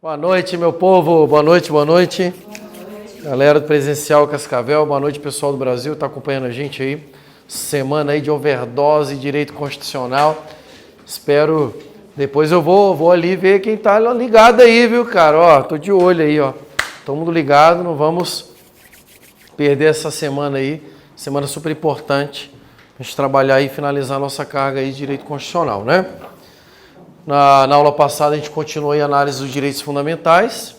Boa noite, meu povo. Boa noite, boa noite. Galera do Presencial Cascavel, boa noite, pessoal do Brasil, tá acompanhando a gente aí. Semana aí de overdose, direito constitucional. Espero, depois eu vou ali ver quem tá ligado aí, viu, cara? Ó, tô de olho aí, ó. Todo mundo ligado, não vamos perder essa semana aí. Semana super importante. A gente trabalhar e finalizar a nossa carga aí de direito constitucional, né? Na aula passada a gente continuou a análise dos direitos fundamentais.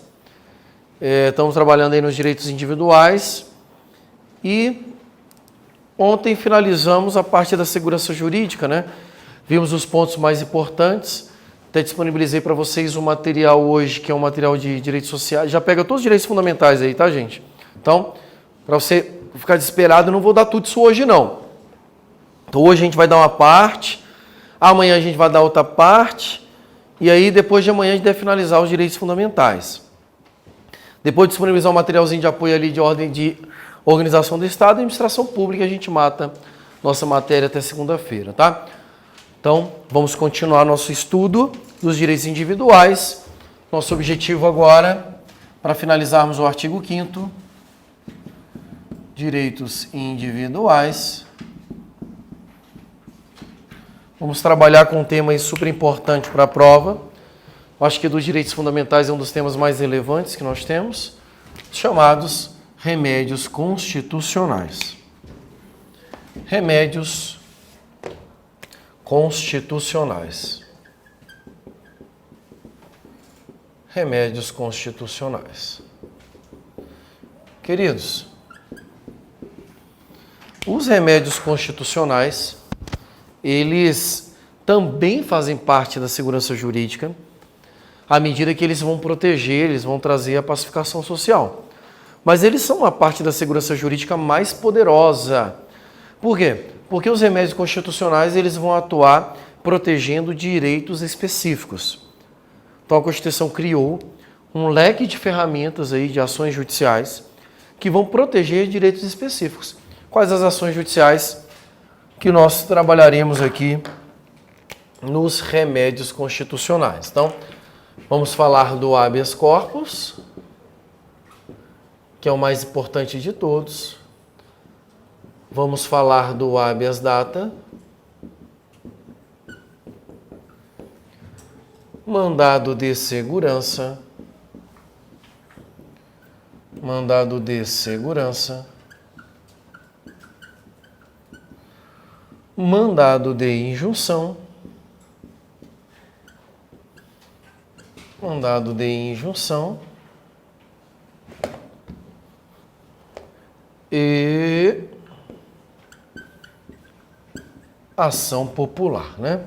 Estamos trabalhando aí nos direitos individuais. E ontem finalizamos a parte da segurança jurídica, né? Vimos os pontos mais importantes. Até disponibilizei para vocês um material hoje, que é um material de direitos sociais. Já pega todos os direitos fundamentais aí, tá, gente? Então, para você ficar desesperado, eu não vou dar tudo isso hoje, não. Então, hoje a gente vai dar uma parte. Amanhã a gente vai dar outra parte, e aí depois de amanhã a gente deve finalizar os direitos fundamentais. Depois de disponibilizar um materialzinho de apoio ali de ordem de organização do Estado e administração pública, a gente mata nossa matéria até segunda-feira, tá? Então, vamos continuar nosso estudo dos direitos individuais. Nosso objetivo agora, para finalizarmos o artigo 5º, direitos individuais. Vamos trabalhar com um tema aí super importante para a prova. Eu acho que dos direitos fundamentais é um dos temas mais relevantes que nós temos, chamados remédios constitucionais. Remédios constitucionais. Remédios constitucionais. Queridos, os remédios constitucionais, eles também fazem parte da segurança jurídica, à medida que eles vão proteger, eles vão trazer a pacificação social. Mas eles são uma parte da segurança jurídica mais poderosa. Por quê? Porque os remédios constitucionais, eles vão atuar protegendo direitos específicos. Então a Constituição criou um leque de ferramentas aí de ações judiciais que vão proteger direitos específicos. Quais as ações judiciais que nós trabalharemos aqui nos remédios constitucionais? Então, vamos falar do habeas corpus, que é o mais importante de todos. Vamos falar do habeas data, mandado de segurança, mandado de segurança, mandado de injunção, mandado de injunção e ação popular, né?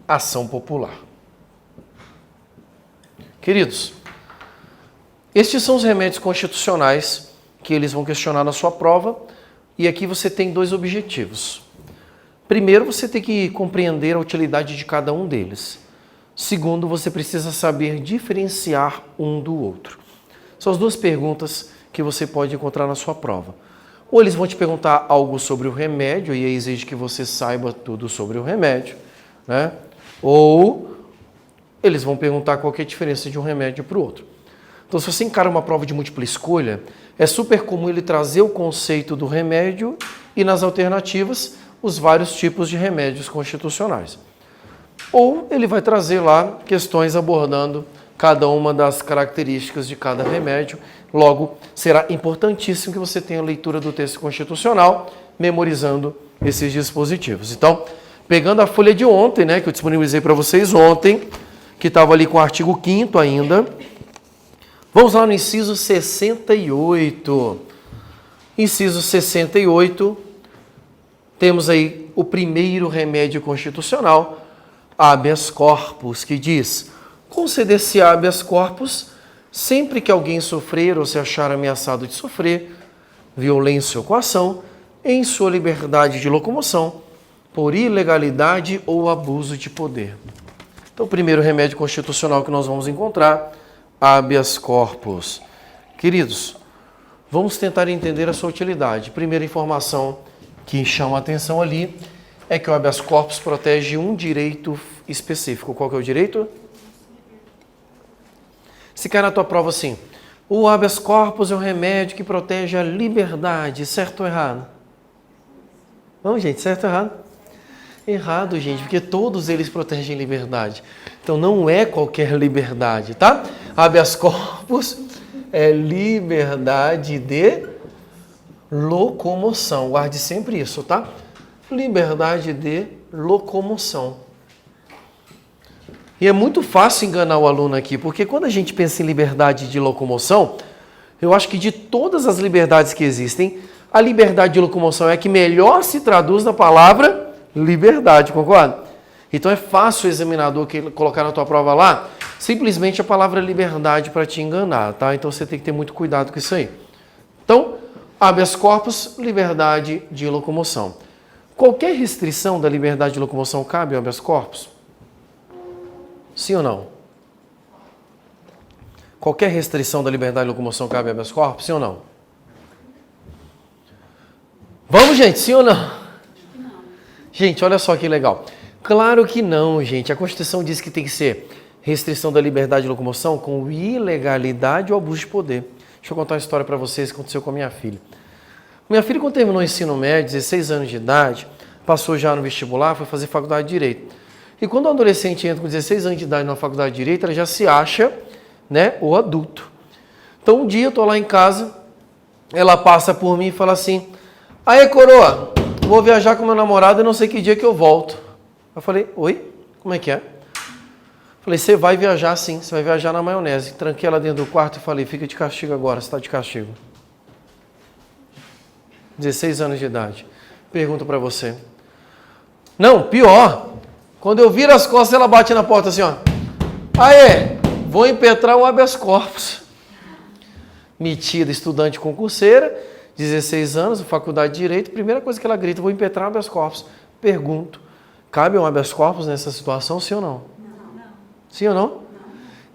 Ação popular. Queridos, estes são os remédios constitucionais que eles vão questionar na sua prova, e aqui você tem dois objetivos. Primeiro, você tem que compreender a utilidade de cada um deles. Segundo, você precisa saber diferenciar um do outro. São as duas perguntas que você pode encontrar na sua prova. Ou eles vão te perguntar algo sobre o remédio, e aí exige que você saiba tudo sobre o remédio, né? Ou eles vão perguntar qual que é a diferença de um remédio para o outro. Então, se você encara uma prova de múltipla escolha, é super comum ele trazer o conceito do remédio e, nas alternativas, os vários tipos de remédios constitucionais. Ou ele vai trazer lá questões abordando cada uma das características de cada remédio. Logo, será importantíssimo que você tenha a leitura do texto constitucional, memorizando esses dispositivos. Então, pegando a folha de ontem, né, que eu disponibilizei para vocês ontem, que estava ali com o artigo 5º ainda, vamos lá no inciso 68. Inciso 68, temos aí o primeiro remédio constitucional, habeas corpus, que diz: conceder-se habeas corpus sempre que alguém sofrer ou se achar ameaçado de sofrer violência ou coação em sua liberdade de locomoção por ilegalidade ou abuso de poder. Então, o primeiro remédio constitucional que nós vamos encontrar, habeas corpus. Queridos, vamos tentar entender a sua utilidade. Primeira informação que chama a atenção ali é que o habeas corpus protege um direito específico. Qual que é o direito? Se cai na tua prova assim, o habeas corpus é um remédio que protege a liberdade, certo ou errado? Vamos, gente, certo ou errado? Errado, gente, porque todos eles protegem liberdade. Então não é qualquer liberdade, tá? Habeas corpus é liberdade de locomoção. Guarde sempre isso, tá? Liberdade de locomoção. E é muito fácil enganar o aluno aqui, porque quando a gente pensa em liberdade de locomoção, eu acho que de todas as liberdades que existem, a liberdade de locomoção é a que melhor se traduz na palavra liberdade, concorda? Então é fácil o examinador colocar na tua prova lá simplesmente a palavra liberdade para te enganar, tá? Então você tem que ter muito cuidado com isso aí. Então, habeas corpus, liberdade de locomoção. Qualquer restrição da liberdade de locomoção cabe ao habeas corpus? Sim ou não? Qualquer restrição da liberdade de locomoção cabe ao habeas corpus? Sim ou não? Vamos, gente, sim ou não? Gente, olha só que legal. Claro que não, gente. A Constituição diz que tem que ser restrição da liberdade de locomoção com ilegalidade ou abuso de poder. Deixa eu contar uma história para vocês que aconteceu com a minha filha. Minha filha, quando terminou o ensino médio, 16 anos de idade, passou já no vestibular, foi fazer faculdade de Direito. E quando o adolescente entra com 16 anos de idade na faculdade de Direito, ela já se acha, né, o adulto. Então, um dia eu estou lá em casa, ela passa por mim e fala assim, aí, coroa, vou viajar com meu namorado e não sei que dia que eu volto. Eu falei, oi? Como é que é? Falei, você vai viajar sim, você vai viajar na maionese. Tranquei ela dentro do quarto e falei, fica de castigo agora, você está de castigo. 16 anos de idade. Pergunto para você. Não, pior. Quando eu viro as costas, ela bate na porta assim, ó. Aê, vou impetrar o habeas corpus. Metida, estudante concurseira, 16 anos, faculdade de Direito, primeira coisa que ela grita, vou impetrar o habeas corpus. Pergunto, cabe um habeas corpus nessa situação, sim ou não? Não. Sim ou não? Não.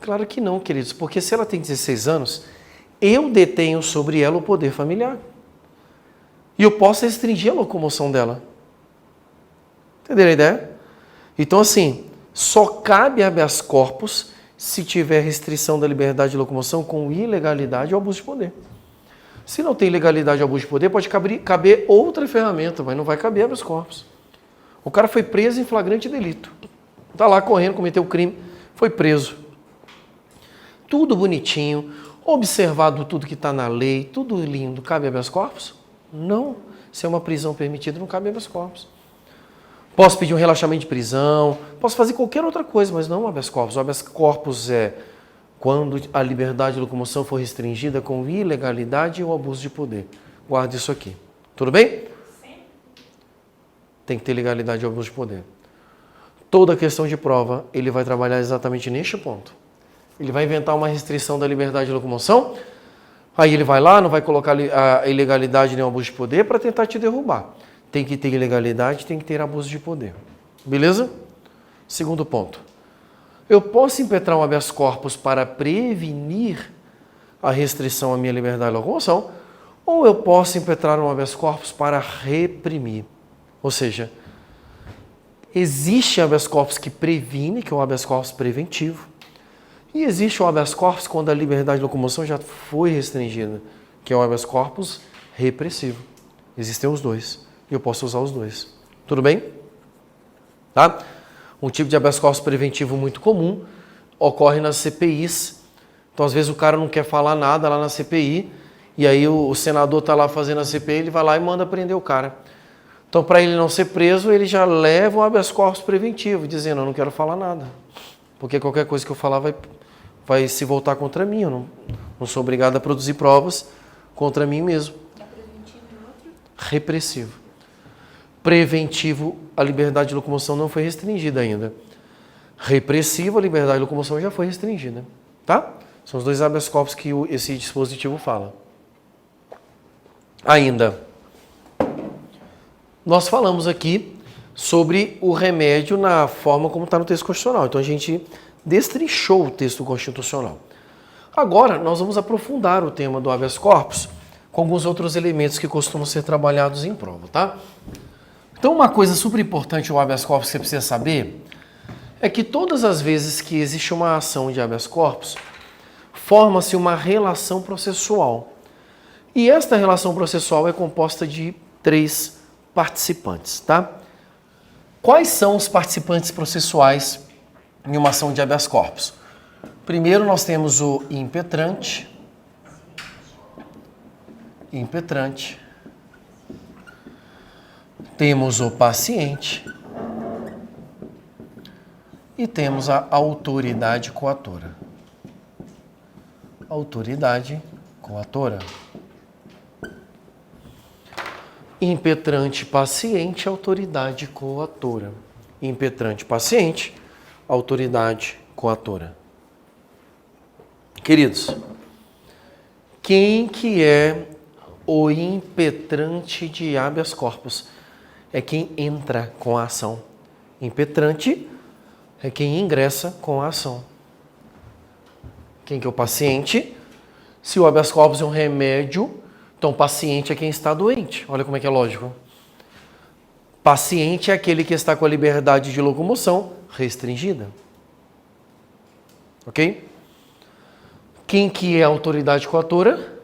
Claro que não, queridos, porque se ela tem 16 anos, eu detenho sobre ela o poder familiar. E eu posso restringir a locomoção dela. Entenderam a ideia? Então, assim, só cabe habeas corpus se tiver restrição da liberdade de locomoção com ilegalidade ou abuso de poder. Se não tem ilegalidade ou abuso de poder, pode caber outra ferramenta, mas não vai caber habeas corpus. O cara foi preso em flagrante delito. Está lá correndo, cometeu crime, foi preso. Tudo bonitinho, observado tudo que está na lei, tudo lindo. Cabe habeas corpus? Não. Se é uma prisão permitida, não cabe habeas corpus. Posso pedir um relaxamento de prisão, posso fazer qualquer outra coisa, mas não habeas corpus. O habeas corpus é quando a liberdade de locomoção for restringida com ilegalidade ou abuso de poder. Guarde isso aqui. Tudo bem? Sim. Tem que ter legalidade ou abuso de poder. Toda questão de prova, ele vai trabalhar exatamente neste ponto. Ele vai inventar uma restrição da liberdade de locomoção, aí ele vai lá, não vai colocar a ilegalidade nem o abuso de poder para tentar te derrubar. Tem que ter ilegalidade, tem que ter abuso de poder. Beleza? Segundo ponto. Eu posso impetrar um habeas corpus para prevenir a restrição à minha liberdade de locomoção, ou eu posso impetrar um habeas corpus para reprimir. Ou seja, existe habeas corpus que previne, que é o habeas corpus preventivo, e existe o habeas corpus quando a liberdade de locomoção já foi restringida, que é o habeas corpus repressivo. Existem os dois. E eu posso usar os dois. Tudo bem? Tá? Um tipo de habeas corpus preventivo muito comum ocorre nas CPIs. Então, às vezes, o cara não quer falar nada lá na CPI, e aí o senador está lá fazendo a CPI, ele vai lá e manda prender o cara. Então, para ele não ser preso, ele já leva um habeas corpus preventivo, dizendo, eu não quero falar nada. Porque qualquer coisa que eu falar vai se voltar contra mim. Eu não sou obrigado a produzir provas contra mim mesmo. É preventivo e outro? Repressivo. Preventivo, a liberdade de locomoção não foi restringida ainda. Repressivo, a liberdade de locomoção já foi restringida. Tá? São os dois habeas corpus que esse dispositivo fala. Ainda, nós falamos aqui sobre o remédio na forma como está no texto constitucional. Então a gente destrinchou o texto constitucional. Agora nós vamos aprofundar o tema do habeas corpus com alguns outros elementos que costumam ser trabalhados em prova, tá? Então uma coisa super importante o habeas corpus que você precisa saber é que todas as vezes que existe uma ação de habeas corpus, forma-se uma relação processual. E esta relação processual é composta de 3 participantes, tá? Quais são os participantes processuais em uma ação de habeas corpus? Primeiro nós temos o impetrante. Temos o paciente e temos a autoridade coatora. Autoridade coatora. Impetrante paciente, autoridade coatora. Impetrante paciente, autoridade coatora. Queridos, quem que é o impetrante de habeas corpus? É quem entra com a ação. Impetrante é quem ingressa com a ação. Quem que é o paciente? Se o habeas corpus é um remédio, então paciente é quem está doente. Olha como é que é lógico. Paciente é aquele que está com a liberdade de locomoção restringida. Ok? Quem que é a autoridade coatora?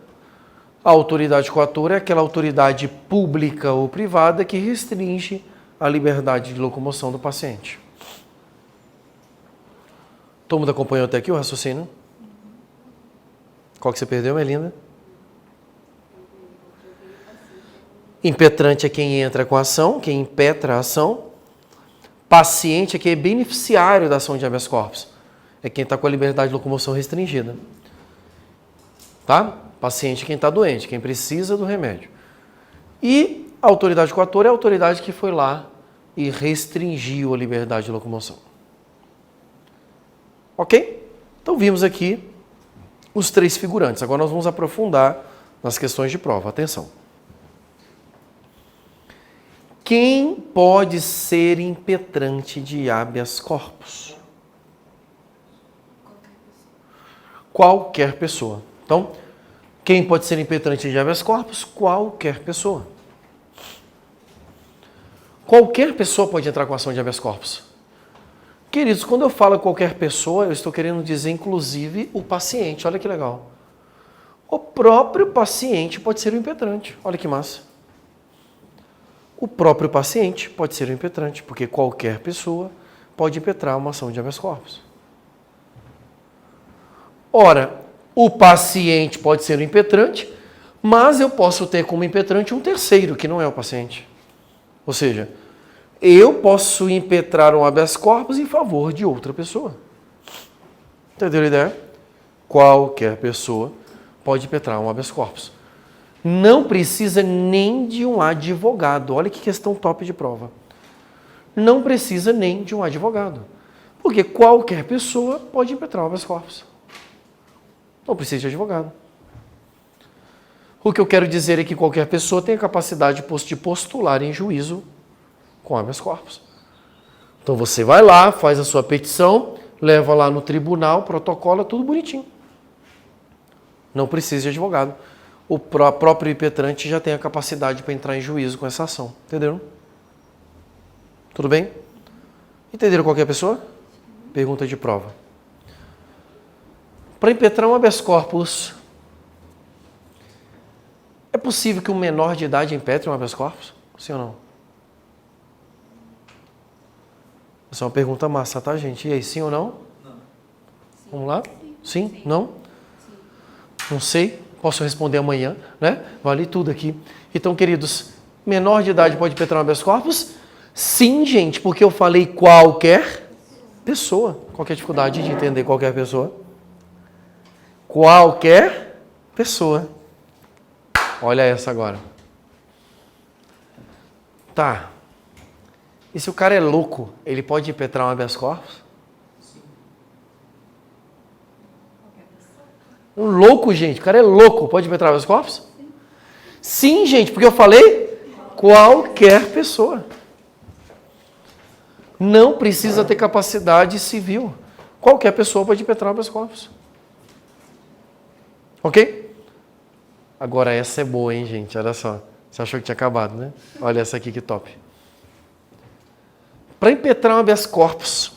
A autoridade coatora é aquela autoridade pública ou privada que restringe a liberdade de locomoção do paciente. Todo mundo acompanhou até aqui o raciocínio? Qual que você perdeu, Melinda? Impetrante é quem entra com a ação, quem impetra a ação. Paciente é quem é beneficiário da ação de habeas corpus. É quem está com a liberdade de locomoção restringida. Tá? Paciente é quem está doente, quem precisa do remédio. E a autoridade coatora é a autoridade que foi lá e restringiu a liberdade de locomoção. Ok? Então vimos aqui os 3 figurantes. Agora nós vamos aprofundar nas questões de prova. Atenção. Quem pode ser impetrante de habeas corpus? Qualquer pessoa. Então, quem pode ser impetrante de habeas corpus? Qualquer pessoa. Qualquer pessoa pode entrar com ação de habeas corpus. Queridos, quando eu falo qualquer pessoa, eu estou querendo dizer, inclusive, o paciente. Olha que legal. O próprio paciente pode ser o impetrante. Olha que massa. O próprio paciente pode ser o impetrante, porque qualquer pessoa pode impetrar uma ação de habeas corpus. Ora, o paciente pode ser o impetrante, mas eu posso ter como impetrante um terceiro, que não é o paciente. Ou seja, eu posso impetrar um habeas corpus em favor de outra pessoa. Entendeu a ideia? Qualquer pessoa pode impetrar um habeas corpus. Não precisa nem de um advogado. Olha que questão top de prova. Não precisa nem de um advogado. Porque qualquer pessoa pode impetrar um habeas corpus. Não precisa de advogado. O que eu quero dizer é que qualquer pessoa tem a capacidade de postular em juízo com habeas corpus. Então você vai lá, faz a sua petição, leva lá no tribunal, protocola, tudo bonitinho. Não precisa de advogado. O próprio impetrante já tem a capacidade para entrar em juízo com essa ação. Entenderam? Tudo bem? Entenderam qualquer pessoa? Pergunta de prova. Para impetrar um habeas corpus, é possível que um menor de idade impetre um habeas corpus? Sim ou não? Essa é uma pergunta massa, tá, gente? E aí, sim ou não? Não. Vamos lá? Sim? Não? Sim. Não sei. Posso responder amanhã, né? Vale tudo aqui. Então, queridos, menor de idade pode impetrar um habeas corpus? Sim, gente, porque eu falei qualquer pessoa. Qual que é a dificuldade de entender qualquer pessoa? Qualquer pessoa. Olha essa agora. Tá. E se o cara é louco, ele pode impetrar um habeas corpus? Um louco, gente. O cara é louco. Pode impetrar habeas corpus? Sim, gente, porque eu falei qualquer pessoa. Não precisa ter capacidade civil. Qualquer pessoa pode impetrar habeas corpus. Ok? Agora essa é boa, hein, gente? Olha só. Você achou que tinha acabado, né? Olha essa aqui que top. Para impetrar um habeas corpus,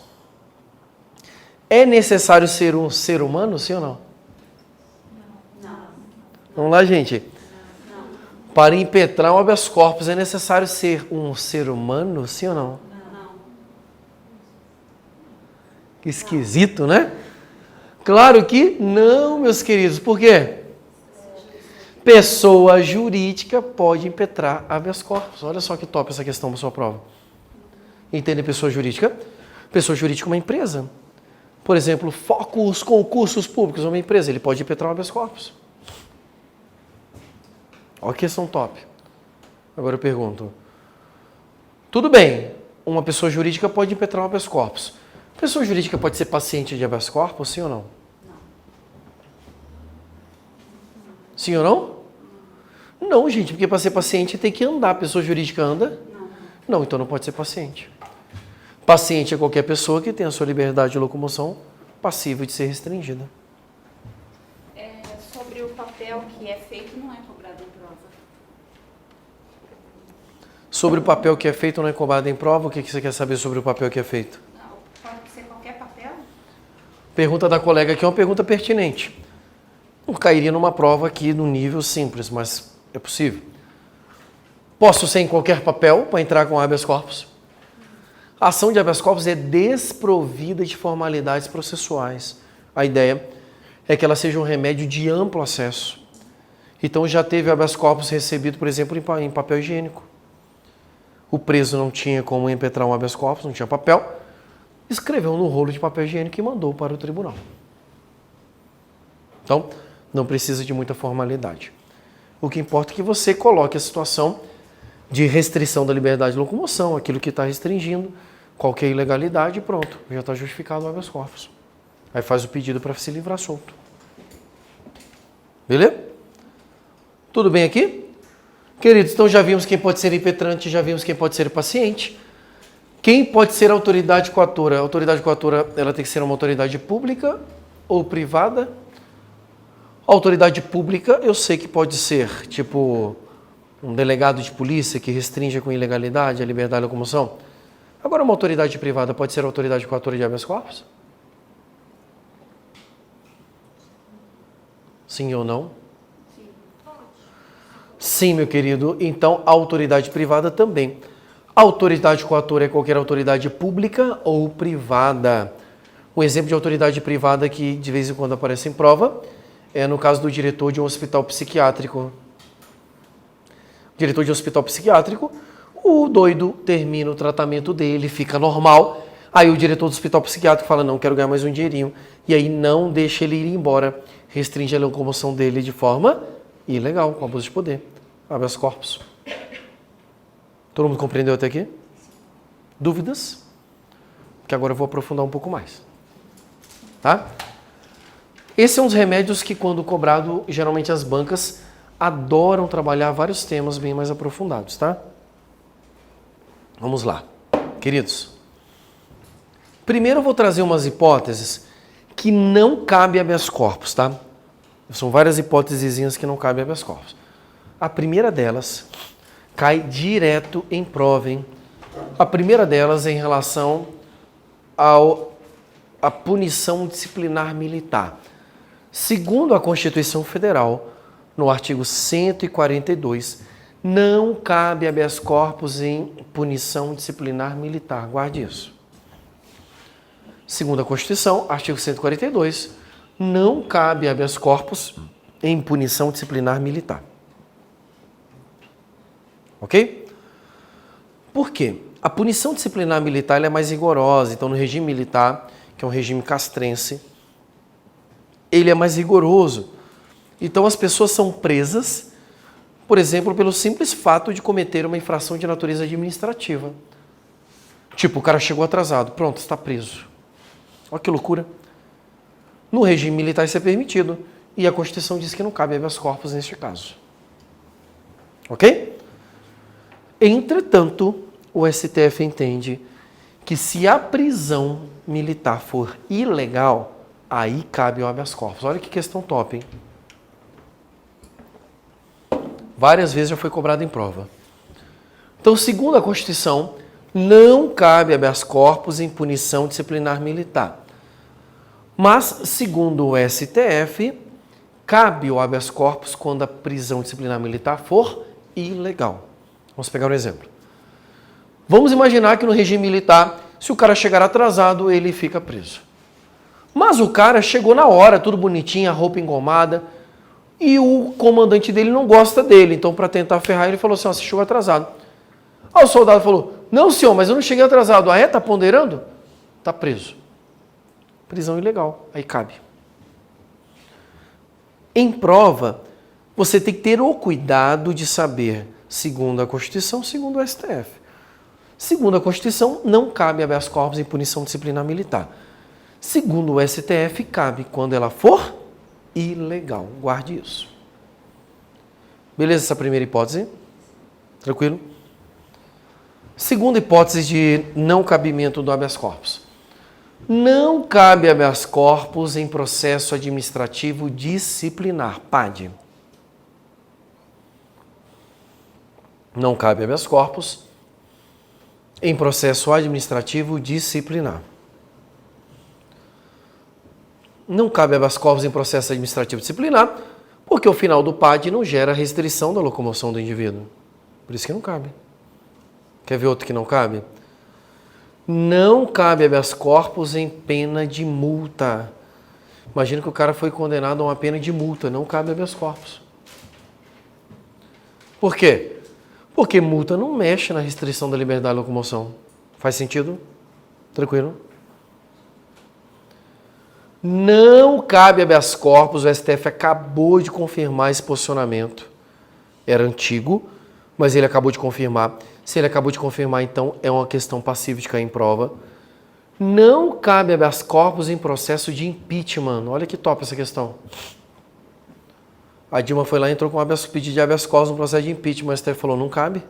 É necessário ser um ser humano, sim ou não? Não. Vamos lá, gente. Não. Para impetrar um habeas corpus é necessário ser um ser humano, sim ou não? Não. Que esquisito, né? Claro que não, meus queridos. Por quê? Pessoa jurídica pode impetrar habeas corpus. Olha só que top essa questão para sua prova. Entende pessoa jurídica? Pessoa jurídica é uma empresa. Por exemplo, Focus Concursos Públicos é uma empresa. Ele pode impetrar um habeas corpus. Olha que questão top. Agora eu pergunto. Tudo bem, uma pessoa jurídica pode impetrar um habeas corpus. Pessoa jurídica pode ser paciente de habeas corpus, sim ou não? Não. Sim ou não? Não, gente, porque para ser paciente tem que andar. A pessoa jurídica anda? Não. Não, então não pode ser paciente. Paciente é qualquer pessoa que tenha a sua liberdade de locomoção passível de ser restringida. Sobre o papel que é feito, não é cobrado em prova. Sobre o papel que é feito não é cobrado em prova, o que você quer saber sobre o papel que é feito? Não, pode ser qualquer papel? Pergunta da colega aqui é uma pergunta pertinente. Não cairia numa prova aqui no nível simples, mas é possível. Posso ser em qualquer papel para entrar com habeas corpus? A ação de habeas corpus é desprovida de formalidades processuais. A ideia é que ela seja um remédio de amplo acesso. Então já teve habeas corpus recebido, por exemplo, em papel higiênico. O preso não tinha como impetrar um habeas corpus, não tinha papel, escreveu no rolo de papel higiênico e mandou para o tribunal. Então, não precisa de muita formalidade. O que importa é que você coloque a situação de restrição da liberdade de locomoção, aquilo que está restringindo, qualquer ilegalidade e pronto, já está justificado o habeas corpus. Aí faz o pedido para se livrar solto. Beleza? Tudo bem aqui? Queridos, então já vimos quem pode ser impetrante, já vimos quem pode ser paciente. Quem pode ser autoridade coatora? A autoridade coatora, ela tem que ser uma autoridade pública ou privada? A autoridade pública, eu sei que pode ser, tipo, um delegado de polícia que restringe com ilegalidade a liberdade de locomoção. Agora, uma autoridade privada pode ser autoridade coatora de habeas corpus? Sim ou não? Sim, pode. Sim, meu querido. Então, a autoridade privada também. A autoridade coatora é qualquer autoridade pública ou privada. Um exemplo de autoridade privada que de vez em quando aparece em prova é no caso do diretor de um hospital psiquiátrico. Diretor de um hospital psiquiátrico, o doido termina o tratamento dele, fica normal. Aí o diretor do hospital psiquiátrico fala, não, quero ganhar mais um dinheirinho. E aí não deixa ele ir embora. Restringe a locomoção dele de forma ilegal, com abuso de poder. Habeas corpus. Todo mundo compreendeu até aqui? Dúvidas? Que agora eu vou aprofundar um pouco mais. Tá? Esse é um dos remédios que, quando cobrado, geralmente as bancas adoram trabalhar vários temas bem mais aprofundados, tá? Vamos lá. Queridos, primeiro eu vou trazer umas hipóteses que não cabem habeas corpus, tá? São várias hipóteses que não cabem habeas corpus. A primeira delas cai direto em prova, hein? A primeira delas é em relação à punição disciplinar militar. Segundo a Constituição Federal, no artigo 142, não cabe habeas corpus em punição disciplinar militar. Guarde isso. Segundo a Constituição, artigo 142, não cabe habeas corpus em punição disciplinar militar. Ok? Por quê? A punição disciplinar militar ela é mais rigorosa. Então, no regime militar, que é um regime castrense, ele é mais rigoroso. Então, as pessoas são presas, por exemplo, pelo simples fato de cometer uma infração de natureza administrativa. Tipo, o cara chegou atrasado, pronto, está preso. Olha que loucura. No regime militar isso é permitido. E a Constituição diz que não cabe habeas corpus neste caso. Ok? Entretanto, o STF entende que se a prisão militar for ilegal, aí cabe o habeas corpus. Olha que questão top, hein? Várias vezes já foi cobrado em prova. Então, segundo a Constituição, não cabe habeas corpus em punição disciplinar militar. Mas, segundo o STF, cabe o habeas corpus quando a prisão disciplinar militar for ilegal. Vamos pegar um exemplo. Vamos imaginar que no regime militar, se o cara chegar atrasado, ele fica preso. Mas o cara chegou na hora, tudo bonitinho, a roupa engomada, e o comandante dele não gosta dele. Então, para tentar ferrar, ele falou assim, você chegou atrasado. Aí o soldado falou, não, senhor, mas eu não cheguei atrasado. Ah, é? Tá ponderando? Tá preso. Prisão ilegal. Aí cabe. Em prova, você tem que ter o cuidado de saber, segundo a Constituição, segundo o STF. Segundo a Constituição, não cabe habeas corpus em punição disciplinar militar. Segundo o STF, cabe quando ela for ilegal. Guarde isso. Beleza essa primeira hipótese? Tranquilo? Segunda hipótese de não cabimento do habeas corpus. Não cabe habeas corpus em processo administrativo disciplinar, PAD. Não cabe habeas corpus em processo administrativo disciplinar. Não cabe habeas corpus em processo administrativo disciplinar, porque o final do PAD não gera restrição da locomoção do indivíduo. Por isso que não cabe. Quer ver outro que não cabe? Não cabe habeas corpus em pena de multa. Imagina que o cara foi condenado a uma pena de multa, não cabe habeas corpus. Por quê? Porque multa não mexe na restrição da liberdade de locomoção. Faz sentido? Tranquilo? Não cabe habeas corpus, o STF acabou de confirmar esse posicionamento. Era antigo, mas ele acabou de confirmar. Se ele acabou de confirmar, então é uma questão passível de cair em prova. Não cabe habeas corpus em processo de impeachment. Olha que top essa questão. A Dilma foi lá e entrou com pedido de habeas corpus no processo de impeachment. O STF falou, não cabe.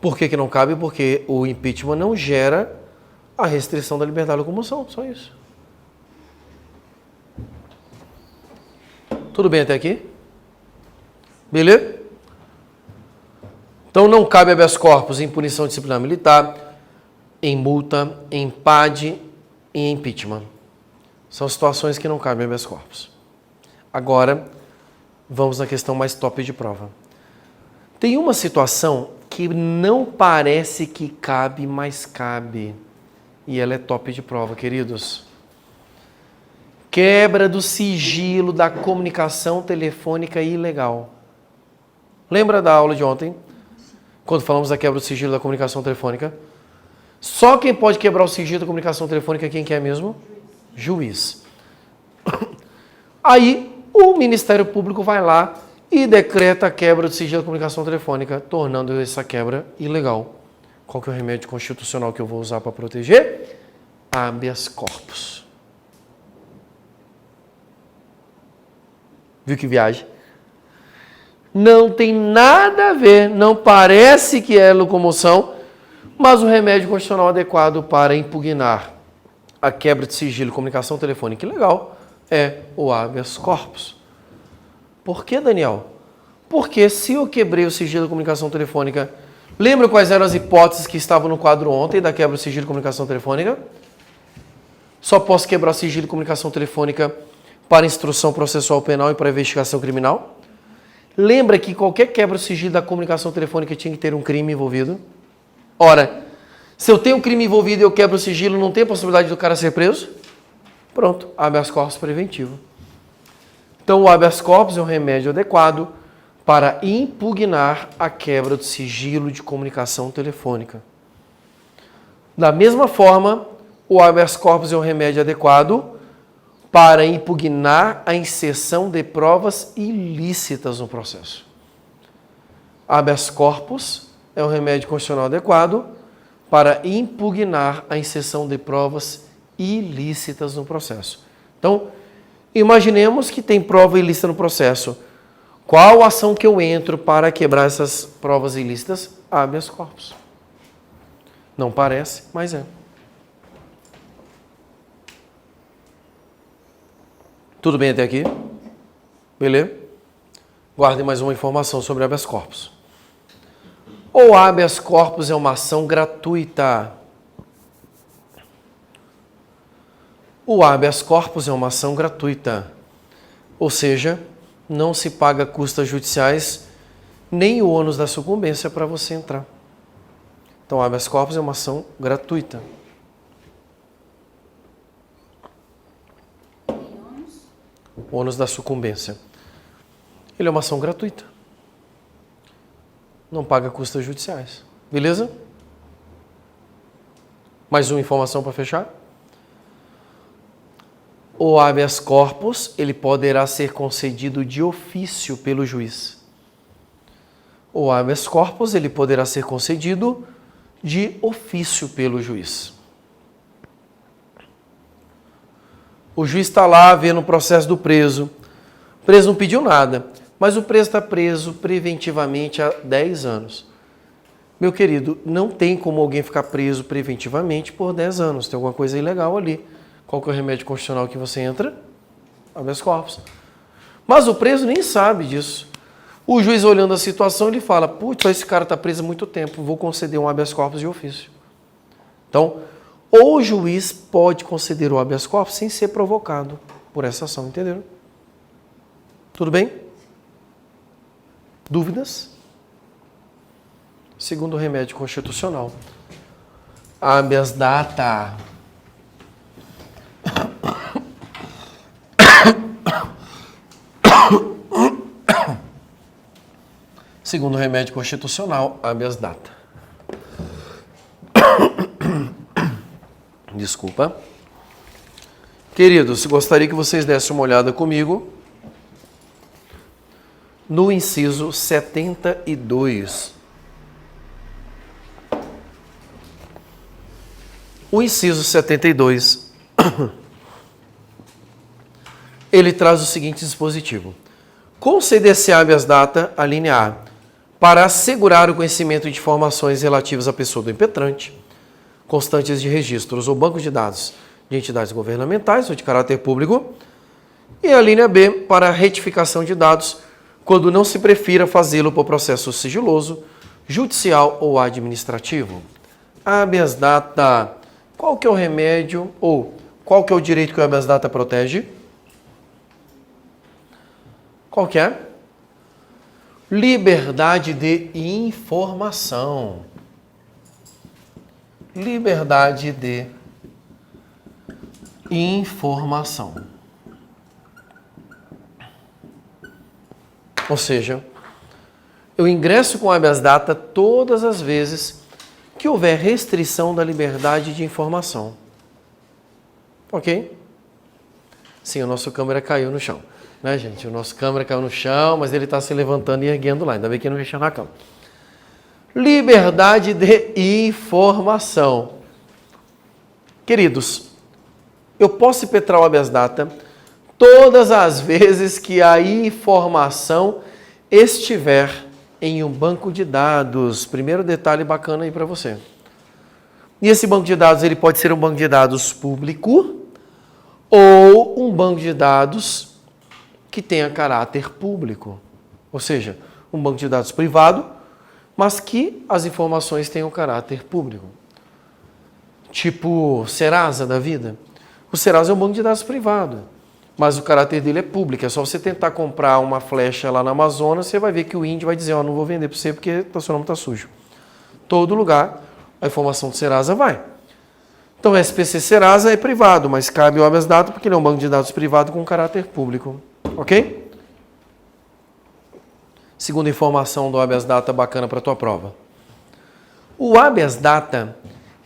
Por que não cabe? Porque o impeachment não gera a restrição da liberdade de locomoção. Só isso. Tudo bem até aqui? Beleza? Então, não cabe habeas corpus em punição disciplinar militar, em multa, em PAD e em impeachment. São situações que não cabem habeas corpus. Agora, vamos na questão mais top de prova. Tem uma situação que não parece que cabe, mas cabe. E ela é top de prova, queridos. Quebra do sigilo da comunicação telefônica ilegal. Lembra da aula de ontem? Quando falamos da quebra do sigilo da comunicação telefônica? Só quem pode quebrar o sigilo da comunicação telefônica, quem que é mesmo? Juiz. Aí, o Ministério Público vai lá e decreta a quebra do sigilo da comunicação telefônica, tornando essa quebra ilegal. Qual que é o remédio constitucional que eu vou usar para proteger? Habeas corpus. Viu que viagem? Não tem nada a ver, não parece que é locomoção, mas o remédio constitucional adequado para impugnar a quebra de sigilo de comunicação telefônica ilegal é o habeas corpus. Por que, Daniel? Porque se eu quebrei o sigilo de comunicação telefônica, lembra quais eram as hipóteses que estavam no quadro ontem da quebra do sigilo de comunicação telefônica? Só posso quebrar o sigilo de comunicação telefônica para instrução processual penal e para investigação criminal? Lembra que qualquer quebra do sigilo da comunicação telefônica tinha que ter um crime envolvido? Ora, se eu tenho um crime envolvido e eu quebro o sigilo, não tem possibilidade do cara ser preso? Pronto, habeas corpus preventivo. Então, o habeas corpus é um remédio adequado para impugnar a quebra do sigilo de comunicação telefônica. Da mesma forma, o habeas corpus é um remédio adequado para impugnar a inserção de provas ilícitas no processo. Habeas corpus é um remédio constitucional adequado para impugnar a inserção de provas ilícitas no processo. Então, imaginemos que tem prova ilícita no processo. Qual ação que eu entro para quebrar essas provas ilícitas? Habeas corpus. Não parece, mas é. Tudo bem até aqui? Beleza? Guardem mais uma informação sobre habeas corpus. O habeas corpus é uma ação gratuita. O habeas corpus é uma ação gratuita, ou seja, não se paga custas judiciais nem o ônus da sucumbência para você entrar. Então, o habeas corpus é uma ação gratuita. O ônus da sucumbência. Ele é uma ação gratuita. Não paga custas judiciais. Beleza? Mais uma informação para fechar? O habeas corpus, ele poderá ser concedido de ofício pelo juiz. O habeas corpus, ele poderá ser concedido de ofício pelo juiz. O juiz está lá vendo o processo do preso. O preso não pediu nada, mas o preso está preso preventivamente há 10 anos. Meu querido, não tem como alguém ficar preso preventivamente por 10 anos. Tem alguma coisa ilegal ali. Qual que é o remédio constitucional que você entra? Habeas corpus. Mas o preso nem sabe disso. O juiz, olhando a situação, ele fala, putz, esse cara está preso há muito tempo, vou conceder um habeas corpus de ofício. Então, o juiz pode conceder o habeas corpus sem ser provocado por essa ação, entenderam? Tudo bem? Dúvidas? Segundo remédio constitucional. Habeas data. Segundo remédio constitucional, habeas data. Desculpa. Queridos, gostaria que vocês dessem uma olhada comigo no inciso 72. O inciso 72, ele traz o seguinte dispositivo. Conceder-se habeas data, a linha A, para assegurar o conhecimento de informações relativas à pessoa do impetrante, constantes de registros ou banco de dados de entidades governamentais ou de caráter público, e a linha B, para retificação de dados, quando não se prefira fazê-lo por processo sigiloso, judicial ou administrativo. Habeas data. Qual que é o remédio ou qual que é o direito que o habeas data protege? Qual que é? Liberdade de informação. Liberdade de informação. Ou seja, eu ingresso com habeas data todas as vezes que houver restrição da liberdade de informação. Ok? Sim, o nosso câmera caiu no chão. Né, gente? O nosso câmera caiu no chão, mas ele está se levantando e erguendo lá. Ainda bem que ele não mexeu na cama. Liberdade de informação. Queridos, eu posso impetrar o habeas data todas as vezes que a informação estiver em um banco de dados. Primeiro detalhe bacana aí para você. E esse banco de dados, ele pode ser um banco de dados público ou um banco de dados que tenha caráter público. Ou seja, um banco de dados privado, mas que as informações tenham caráter público. Tipo Serasa da vida. O Serasa é um banco de dados privado, mas o caráter dele é público. É só você tentar comprar uma flecha lá na Amazonas, você vai ver que o índio vai dizer, não vou vender para você porque o seu nome está sujo. Todo lugar, a informação do Serasa vai. Então, o SPC Serasa é privado, mas cabe o habeas data porque ele é um banco de dados privado com caráter público. Ok? Segunda informação do habeas data bacana para a tua prova. O habeas data,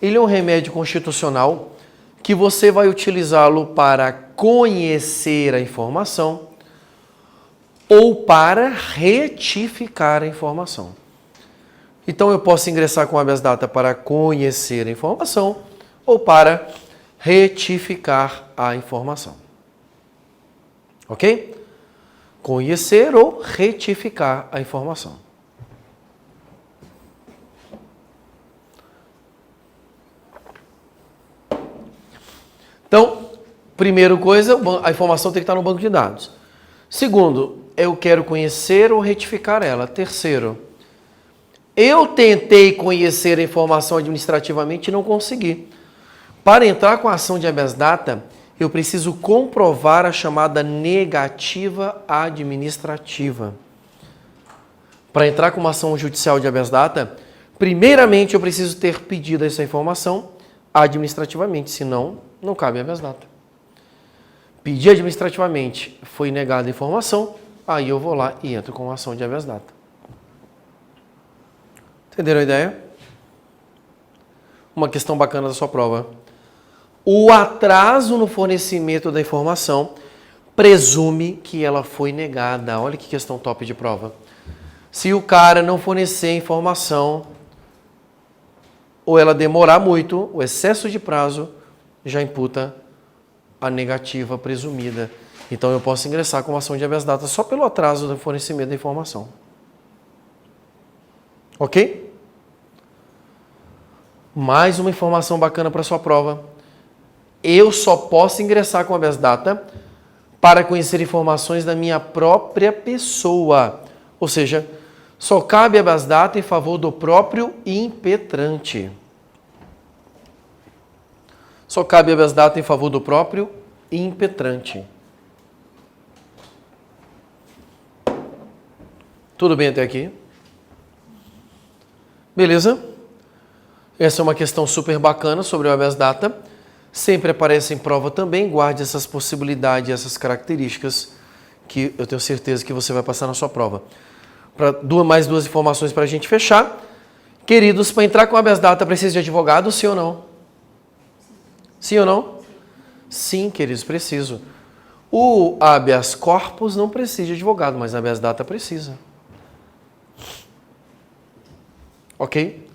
ele é um remédio constitucional que você vai utilizá-lo para conhecer a informação ou para retificar a informação. Então, eu posso ingressar com habeas data para conhecer a informação ou para retificar a informação. Ok? Conhecer ou retificar a informação. Então, primeira coisa, a informação tem que estar no banco de dados. Segundo, eu quero conhecer ou retificar ela. Terceiro, eu tentei conhecer a informação administrativamente e não consegui. Para entrar com a ação de habeas data, eu preciso comprovar a chamada negativa administrativa. Para entrar com uma ação judicial de habeas data, primeiramente eu preciso ter pedido essa informação administrativamente, senão não cabe habeas data. Pedi administrativamente, foi negada a informação, aí eu vou lá e entro com uma ação de habeas data. Entenderam a ideia? Uma questão bacana da sua prova. O atraso no fornecimento da informação presume que ela foi negada. Olha que questão top de prova. Se o cara não fornecer informação ou ela demorar muito, o excesso de prazo já imputa a negativa presumida. Então eu posso ingressar com uma ação de habeas data só pelo atraso do fornecimento da informação. Ok? Mais uma informação bacana para sua prova. Eu só posso ingressar com habeas data para conhecer informações da minha própria pessoa. Ou seja, só cabe habeas data em favor do próprio impetrante. Só cabe habeas data em favor do próprio impetrante. Tudo bem até aqui? Beleza? Essa é uma questão super bacana sobre o habeas data. Sempre aparece em prova também. Guarde essas possibilidades, essas características que eu tenho certeza que você vai passar na sua prova. Mais duas informações para a gente fechar. Queridos, para entrar com habeas data precisa de advogado, sim ou não? Sim ou não? Sim, queridos, preciso. O habeas corpus não precisa de advogado, mas habeas data precisa. Ok?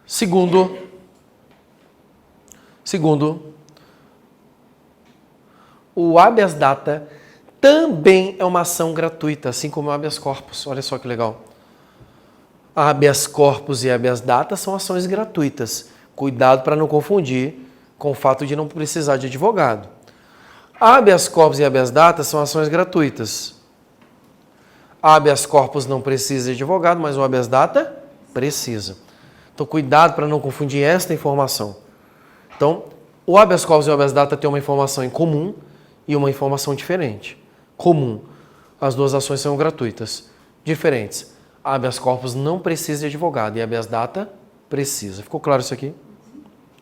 Segundo, o habeas data também é uma ação gratuita, assim como o habeas corpus. Olha só que legal. A habeas corpus e habeas data são ações gratuitas. Cuidado para não confundir com o fato de não precisar de advogado. Habeas corpus e habeas data são ações gratuitas. Habeas corpus não precisa de advogado, mas o habeas data precisa. Então, cuidado para não confundir esta informação. Então, o habeas corpus e o habeas data têm uma informação em comum e uma informação diferente. Comum. As duas ações são gratuitas. Diferentes. Habeas corpus não precisa de advogado e habeas data precisa. Ficou claro isso aqui?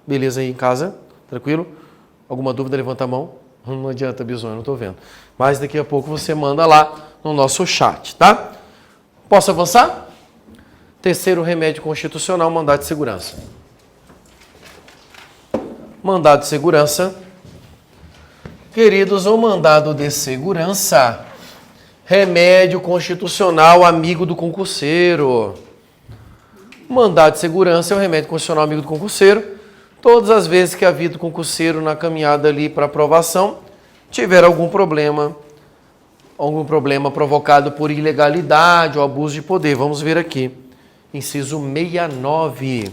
Beleza aí em casa? Tranquilo? Alguma dúvida? Levanta a mão. Não adianta, Bisonho, não estou vendo. Mas daqui a pouco você manda lá no nosso chat, tá? Posso avançar? Terceiro remédio constitucional, mandado de segurança. Mandado de segurança. Queridos, o mandado de segurança, remédio constitucional amigo do concurseiro. Mandado de segurança é o remédio constitucional amigo do concurseiro. Todas as vezes que a vida do concurseiro na caminhada ali para aprovação tiver algum problema provocado por ilegalidade ou abuso de poder. Vamos ver aqui. Inciso 69.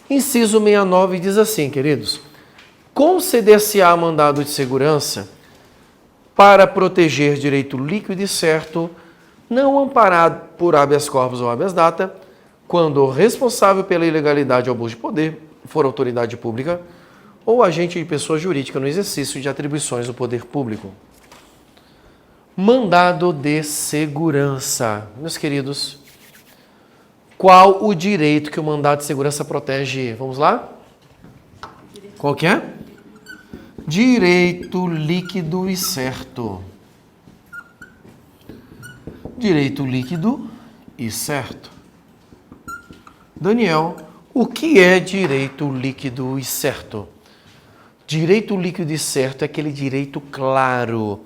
Inciso 69 diz assim, queridos. Conceder-se-á mandado de segurança para proteger direito líquido e certo, não amparado por habeas corpus ou habeas data, quando o responsável pela ilegalidade ou abuso de poder for autoridade pública ou agente de pessoa jurídica no exercício de atribuições do poder público. Mandado de segurança. Meus queridos, qual o direito que o mandado de segurança protege? Vamos lá? Qual que é? Direito líquido e certo. Direito líquido e certo. Daniel, o que é direito líquido e certo? Direito líquido e certo é aquele direito claro,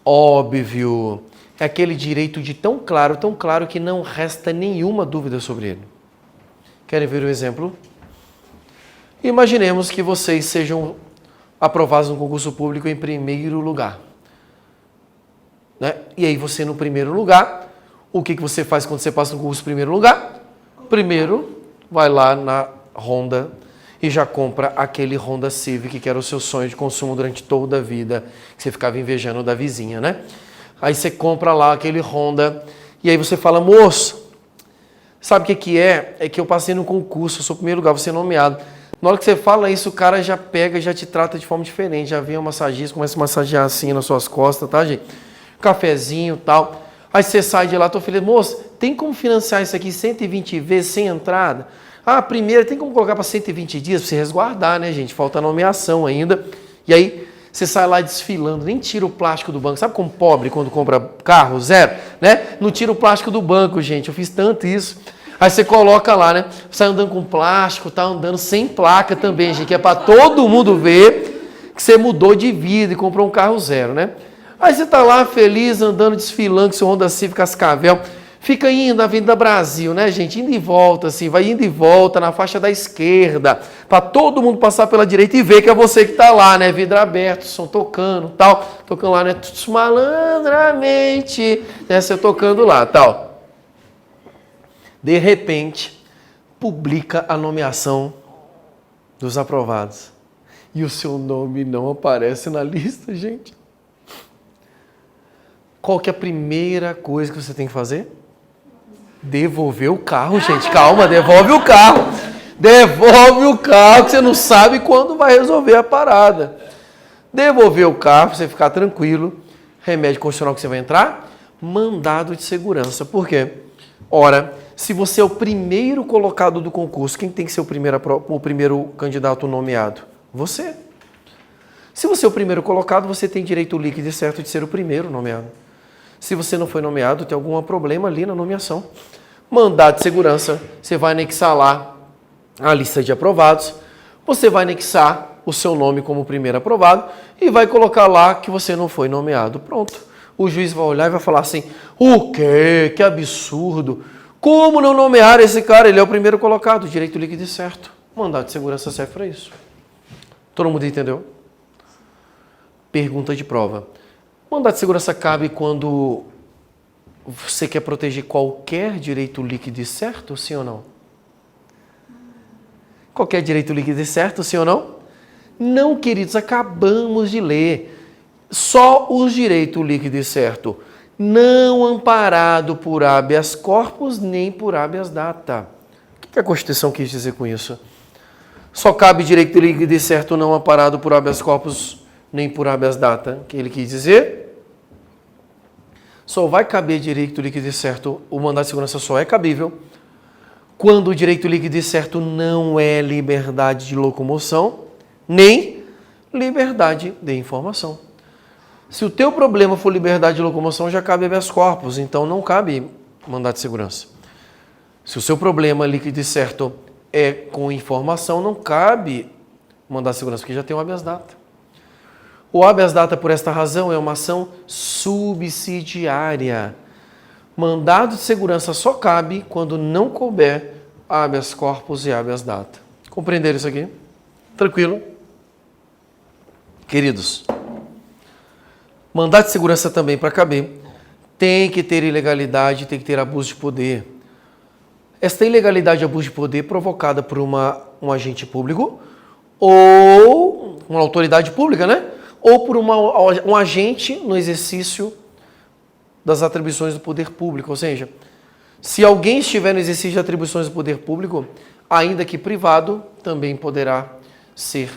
óbvio, é aquele direito de tão claro que não resta nenhuma dúvida sobre ele. Querem ver um exemplo? Imaginemos que vocês sejam aprovados no concurso público em primeiro lugar. Né? E aí você no primeiro lugar, o que você faz quando você passa no concurso em primeiro lugar? Primeiro, vai lá na Honda e já compra aquele Honda Civic que era o seu sonho de consumo durante toda a vida, que você ficava invejando da vizinha, né? Aí você compra lá aquele Honda e aí você fala, moço, sabe o que é? É que eu passei no concurso, eu sou o primeiro lugar, vou ser nomeado. Na hora que você fala isso, o cara já pega, já te trata de forma diferente. Já vem o massagista, começa a massagear assim nas suas costas, tá, gente? Cafezinho e tal. Aí você sai de lá, tô feliz. Moça, tem como financiar isso aqui 120 vezes sem entrada? Ah, primeiro, tem como colocar para 120 dias para você resguardar, né, gente? Falta nomeação ainda. E aí, você sai lá desfilando, nem tira o plástico do banco. Sabe como pobre quando compra carro zero, né? Não tira o plástico do banco, gente. Eu fiz tanto isso. Aí você coloca lá, né? Sai andando com plástico, tá andando sem placa também, gente. Que é para todo mundo ver que você mudou de vida e comprou um carro zero, né? Aí você tá lá feliz, andando, desfilando com seu Honda Civic Cascavel. Fica indo na Avenida Brasil, né, gente? Indo e volta, assim, vai indo e volta na faixa da esquerda, para todo mundo passar pela direita e ver que é você que tá lá, né? Vidro aberto, som tocando, tal. Tocando lá, né? Malandramente, né? Você tocando lá, tal. De repente, publica a nomeação dos aprovados. E o seu nome não aparece na lista, gente. Qual que é a primeira coisa que você tem que fazer? Devolver o carro, gente. Calma, devolve o carro. Devolve o carro, que você não sabe quando vai resolver a parada. Devolver o carro, pra você ficar tranquilo. Remédio constitucional que você vai entrar? Mandado de segurança. Por quê? Ora, se você é o primeiro colocado do concurso, quem tem que ser o primeiro candidato nomeado? Você. Se você é o primeiro colocado, você tem direito líquido e certo de ser o primeiro nomeado. Se você não foi nomeado, tem algum problema ali na nomeação. Mandado de segurança, você vai anexar lá a lista de aprovados, você vai anexar o seu nome como primeiro aprovado e vai colocar lá que você não foi nomeado. Pronto. O juiz vai olhar e vai falar assim, o quê? Que absurdo. Como não nomear esse cara? Ele é o primeiro colocado, direito líquido e certo. Mandado de segurança serve para isso. Todo mundo entendeu? Pergunta de prova. Mandado de segurança cabe quando você quer proteger qualquer direito líquido e certo, sim ou não? Qualquer direito líquido e certo, sim ou não? Não, queridos, acabamos de ler. Só os direitos líquido e certo, não amparado por habeas corpus nem por habeas data. O que a Constituição quis dizer com isso? Só cabe direito líquido e certo não amparado por habeas corpus nem por habeas data. O que ele quis dizer? Só vai caber direito líquido e certo, o mandado de segurança só é cabível quando o direito líquido e certo não é liberdade de locomoção, nem liberdade de informação. Se o teu problema for liberdade de locomoção, já cabe habeas corpus, então não cabe mandado de segurança. Se o seu problema líquido e certo é com informação, não cabe mandado de segurança, porque já tem o habeas data. O habeas data, por esta razão, é uma ação subsidiária. Mandado de segurança só cabe quando não couber habeas corpus e habeas data. Compreenderam isso aqui? Tranquilo? Queridos, mandado de segurança também, para caber, tem que ter ilegalidade, tem que ter abuso de poder. Esta ilegalidade e abuso de poder provocada por um agente público ou uma autoridade pública, né? Ou por um agente no exercício das atribuições do poder público. Ou seja, se alguém estiver no exercício de atribuições do poder público, ainda que privado, também poderá ser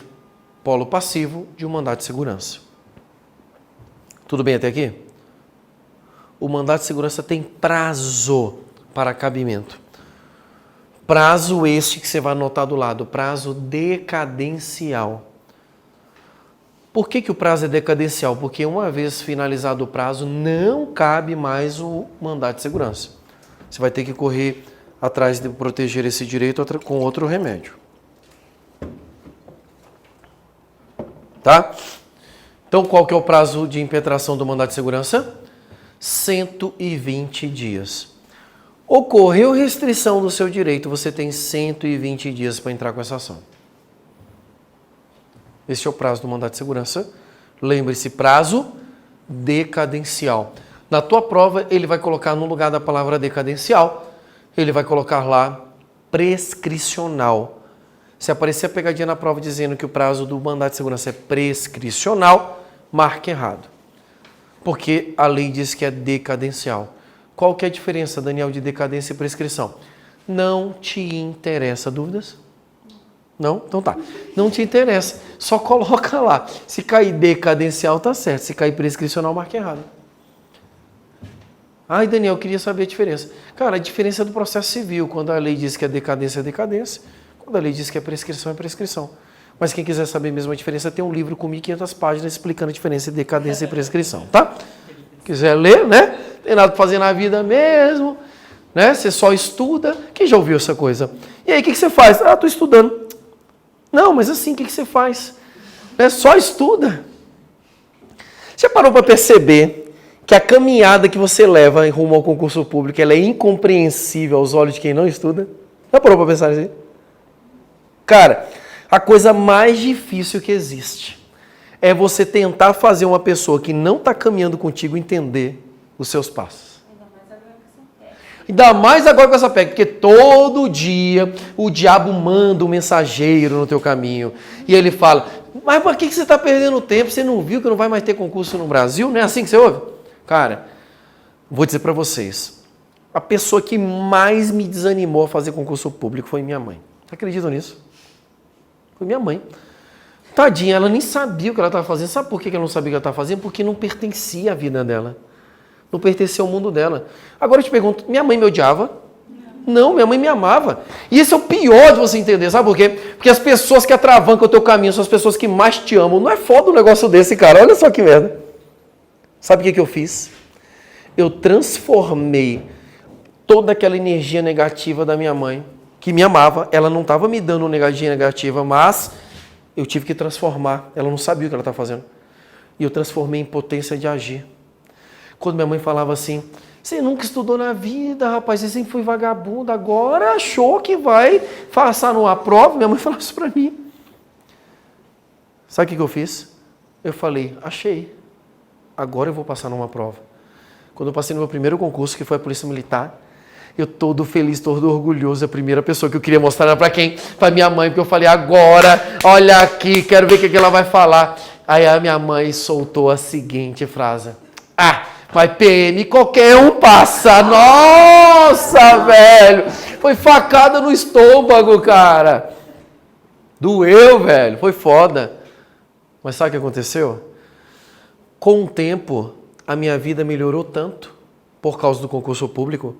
polo passivo de um mandado de segurança. Tudo bem até aqui? O mandado de segurança tem prazo para cabimento. Prazo este que você vai anotar do lado, prazo decadencial. Por que o prazo é decadencial? Porque uma vez finalizado o prazo, não cabe mais o mandado de segurança. Você vai ter que correr atrás de proteger esse direito com outro remédio. Tá? Então, qual que é o prazo de impetração do mandado de segurança? 120 dias. Ocorreu restrição do seu direito, você tem 120 dias para entrar com essa ação. Esse é o prazo do mandado de segurança. Lembre-se, prazo decadencial. Na tua prova, ele vai colocar no lugar da palavra decadencial, ele vai colocar lá prescricional. Se aparecer a pegadinha na prova dizendo que o prazo do mandado de segurança é prescricional, marque errado. Porque a lei diz que é decadencial. Qual que é a diferença, Daniel, de decadência e prescrição? Não te interessa, dúvidas? Não? Então tá. Não te interessa. Só coloca lá. Se cair decadencial, tá certo. Se cair prescricional, marca errado. Ai, Daniel, eu queria saber a diferença. Cara, a diferença é do processo civil. Quando a lei diz que é decadência, é decadência. Quando a lei diz que é prescrição, é prescrição. Mas quem quiser saber mesmo a diferença, tem um livro com 1.500 páginas explicando a diferença de decadência e prescrição, tá? Quiser ler, né? Tem nada pra fazer na vida mesmo, né? Você só estuda. Quem já ouviu essa coisa? E aí, o que você faz? Ah, tô estudando. Não, mas assim, o que você faz? Só estuda. Você parou para perceber que a caminhada que você leva em rumo ao concurso público, ela é incompreensível aos olhos de quem não estuda? Já parou para pensar assim? Cara, a coisa mais difícil que existe é você tentar fazer uma pessoa que não está caminhando contigo entender os seus passos. Ainda mais agora com essa PEC, porque todo dia o diabo manda um mensageiro no teu caminho e ele fala, mas por que você está perdendo tempo? Você não viu que não vai mais ter concurso no Brasil? Não é assim que você ouve? Cara, vou dizer para vocês, a pessoa que mais me desanimou a fazer concurso público foi minha mãe. Acreditam nisso? Foi minha mãe. Tadinha, ela nem sabia o que ela estava fazendo. Sabe por que ela não sabia o que ela estava fazendo? Porque não pertencia à vida dela. Não pertencia ao mundo dela. Agora eu te pergunto, minha mãe me odiava? Não, minha mãe me amava. E esse é o pior de você entender, sabe por quê? Porque as pessoas que atravancam o teu caminho são as pessoas que mais te amam. Não é foda um negócio desse, cara. Olha só que merda. Sabe o que eu fiz? Eu transformei toda aquela energia negativa da minha mãe, que me amava. Ela não estava me dando energia negativa, mas eu tive que transformar. Ela não sabia o que ela estava fazendo. E eu transformei em potência de agir. Quando minha mãe falava assim, você nunca estudou na vida, rapaz, você sempre foi vagabundo, agora achou que vai passar numa prova. Minha mãe falava isso para mim. Sabe o que eu fiz? Eu falei, achei. Agora eu vou passar numa prova. Quando eu passei no meu primeiro concurso, que foi a Polícia Militar, eu todo feliz, todo orgulhoso. A primeira pessoa que eu queria mostrar era para quem? Para minha mãe, porque eu falei, agora, olha aqui, quero ver o que ela vai falar. Aí a minha mãe soltou a seguinte frase. Ah, mas PM qualquer um passa. Nossa, velho. Foi facada no estômago, cara. Doeu, velho. Foi foda. Mas sabe o que aconteceu? Com o tempo, a minha vida melhorou tanto por causa do concurso público,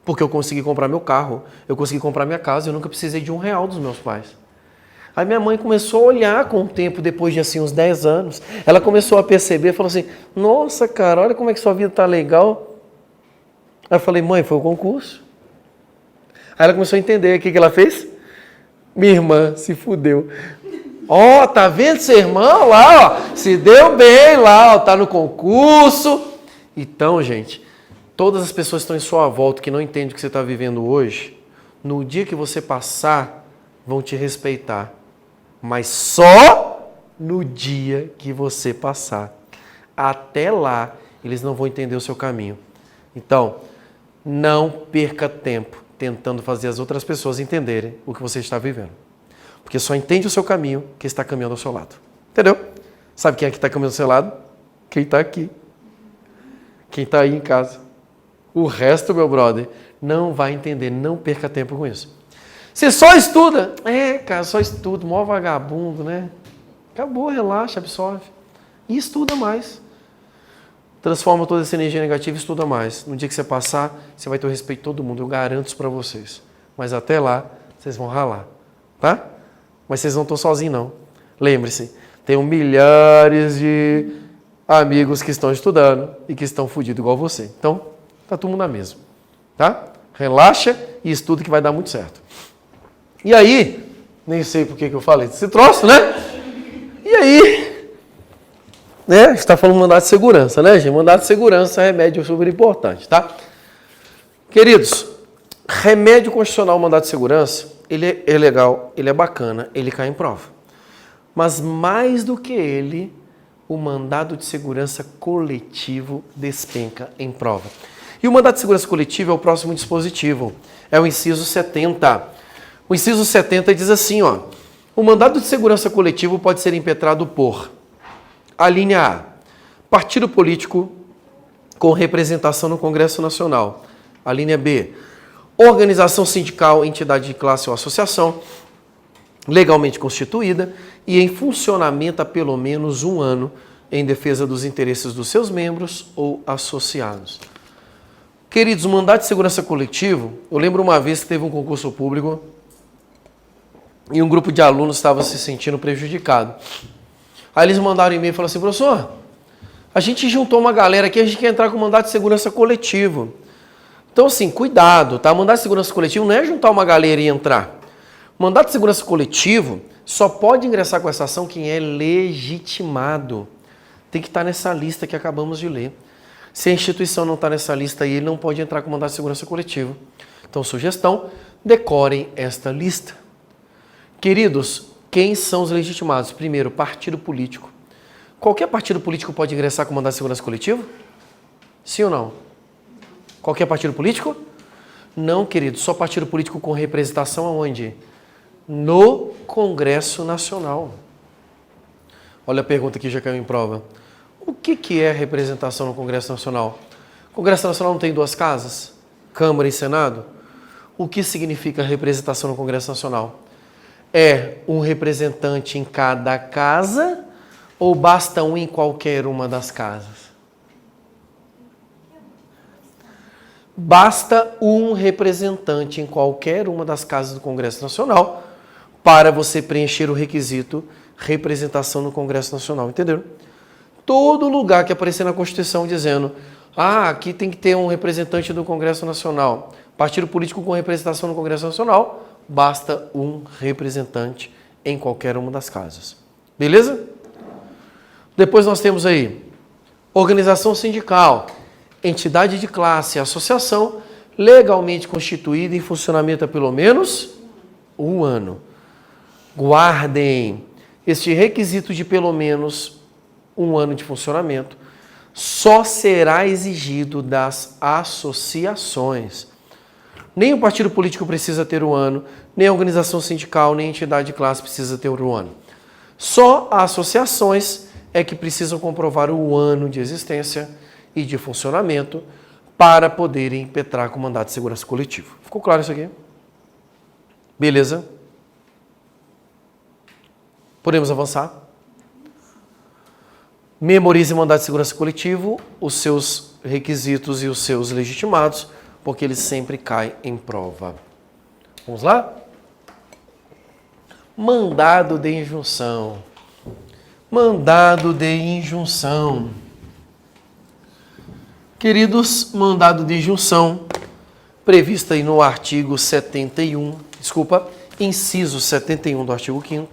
porque eu consegui comprar meu carro, eu consegui comprar minha casa, eu nunca precisei de R$1 dos meus pais. Aí minha mãe começou a olhar com o tempo, depois de assim uns 10 anos, ela começou a perceber, falou assim, nossa, cara, olha como é que sua vida tá legal. Aí eu falei, mãe, foi o concurso. Aí ela começou a entender, o que ela fez? Minha irmã se fudeu. Ó, tá vendo seu irmão lá, ó, se deu bem lá, ó, tá no concurso. Então, gente, todas as pessoas que estão em sua volta, que não entendem o que você está vivendo hoje, no dia que você passar, vão te respeitar. Mas só no dia que você passar. Até lá, eles não vão entender o seu caminho. Então, não perca tempo tentando fazer as outras pessoas entenderem o que você está vivendo. Porque só entende o seu caminho quem está caminhando ao seu lado. Entendeu? Sabe quem é que está caminhando ao seu lado? Quem está aqui. Quem está aí em casa. O resto, meu brother, não vai entender. Não perca tempo com isso. Você só estuda. Cara, só estudo. Mó vagabundo, né? Acabou, relaxa, absorve. E estuda mais. Transforma toda essa energia negativa e estuda mais. No dia que você passar, você vai ter o respeito de todo mundo. Eu garanto isso para vocês. Mas até lá, vocês vão ralar. Tá? Mas vocês não estão sozinhos, não. Lembre-se, tem milhares de amigos que estão estudando e que estão fodidos igual você. Então, tá todo mundo na mesma. Tá? Relaxa e estuda que vai dar muito certo. E aí, nem sei por que eu falei desse troço, né? E aí, né? A gente está falando de mandado de segurança, né, gente? Mandado de segurança é remédio super importante, tá? Queridos, remédio constitucional, mandado de segurança, ele é legal, ele é bacana, ele cai em prova. Mas mais do que ele, o mandado de segurança coletivo despenca em prova. E o mandado de segurança coletivo é o próximo dispositivo, é o inciso 70. O inciso 70 diz assim, ó, o mandado de segurança coletivo pode ser impetrado por a linha A, partido político com representação no Congresso Nacional. A linha B, organização sindical, entidade de classe ou associação. legalmente constituída e em funcionamento há pelo menos 1 ano em defesa dos interesses dos seus membros ou associados. Queridos, o mandato de segurança coletivo, eu lembro uma vez que teve um concurso público e um grupo de alunos estava se sentindo prejudicado. Aí eles mandaram um e-mail e falaram assim, professor, a gente juntou uma galera aqui, a gente quer entrar com o mandato de segurança coletivo. Então, assim, cuidado, tá? Mandato de segurança coletivo não é juntar uma galera e entrar. Mandato de segurança coletivo só pode ingressar com essa ação quem é legitimado. Tem que estar nessa lista que acabamos de ler. Se a instituição não está nessa lista aí, ele não pode entrar com mandato de segurança coletivo. Então, sugestão, decorem esta lista. Queridos, quem são os legitimados? Primeiro, partido político. Qualquer partido político pode ingressar com mandato de segurança coletivo? Sim ou não? Qualquer partido político? Não, querido, só partido político com representação aonde? No Congresso Nacional. Olha a pergunta que já caiu em prova. O que é representação no Congresso Nacional? O Congresso Nacional não tem 2 casas? Câmara e Senado? O que significa representação no Congresso Nacional? É um representante em cada casa ou basta um em qualquer uma das casas? Basta um representante em qualquer uma das casas do Congresso Nacional para você preencher o requisito representação no Congresso Nacional, entenderam? Todo lugar que aparecer na Constituição dizendo aqui tem que ter um representante do Congresso Nacional, partido político com representação no Congresso Nacional, basta um representante em qualquer uma das casas. Beleza? Depois nós temos aí organização sindical, entidade de classe, associação legalmente constituída em funcionamento há pelo menos 1 ano. Guardem, este requisito de pelo menos 1 ano de funcionamento só será exigido das associações. Nem o partido político precisa ter 1 ano, nem a organização sindical, nem a entidade de classe precisa ter 1 ano. Só as associações é que precisam comprovar o ano de existência e de funcionamento para poderem impetrar com mandato de segurança coletivo. Ficou claro isso aqui? Beleza? Podemos avançar? Memorize o mandato de segurança coletivo, os seus requisitos e os seus legitimados, porque eles sempre caem em prova. Vamos lá? Mandado de injunção. Mandado de injunção. Queridos, mandado de injunção, previsto aí no artigo 71, inciso 71 do artigo 5º.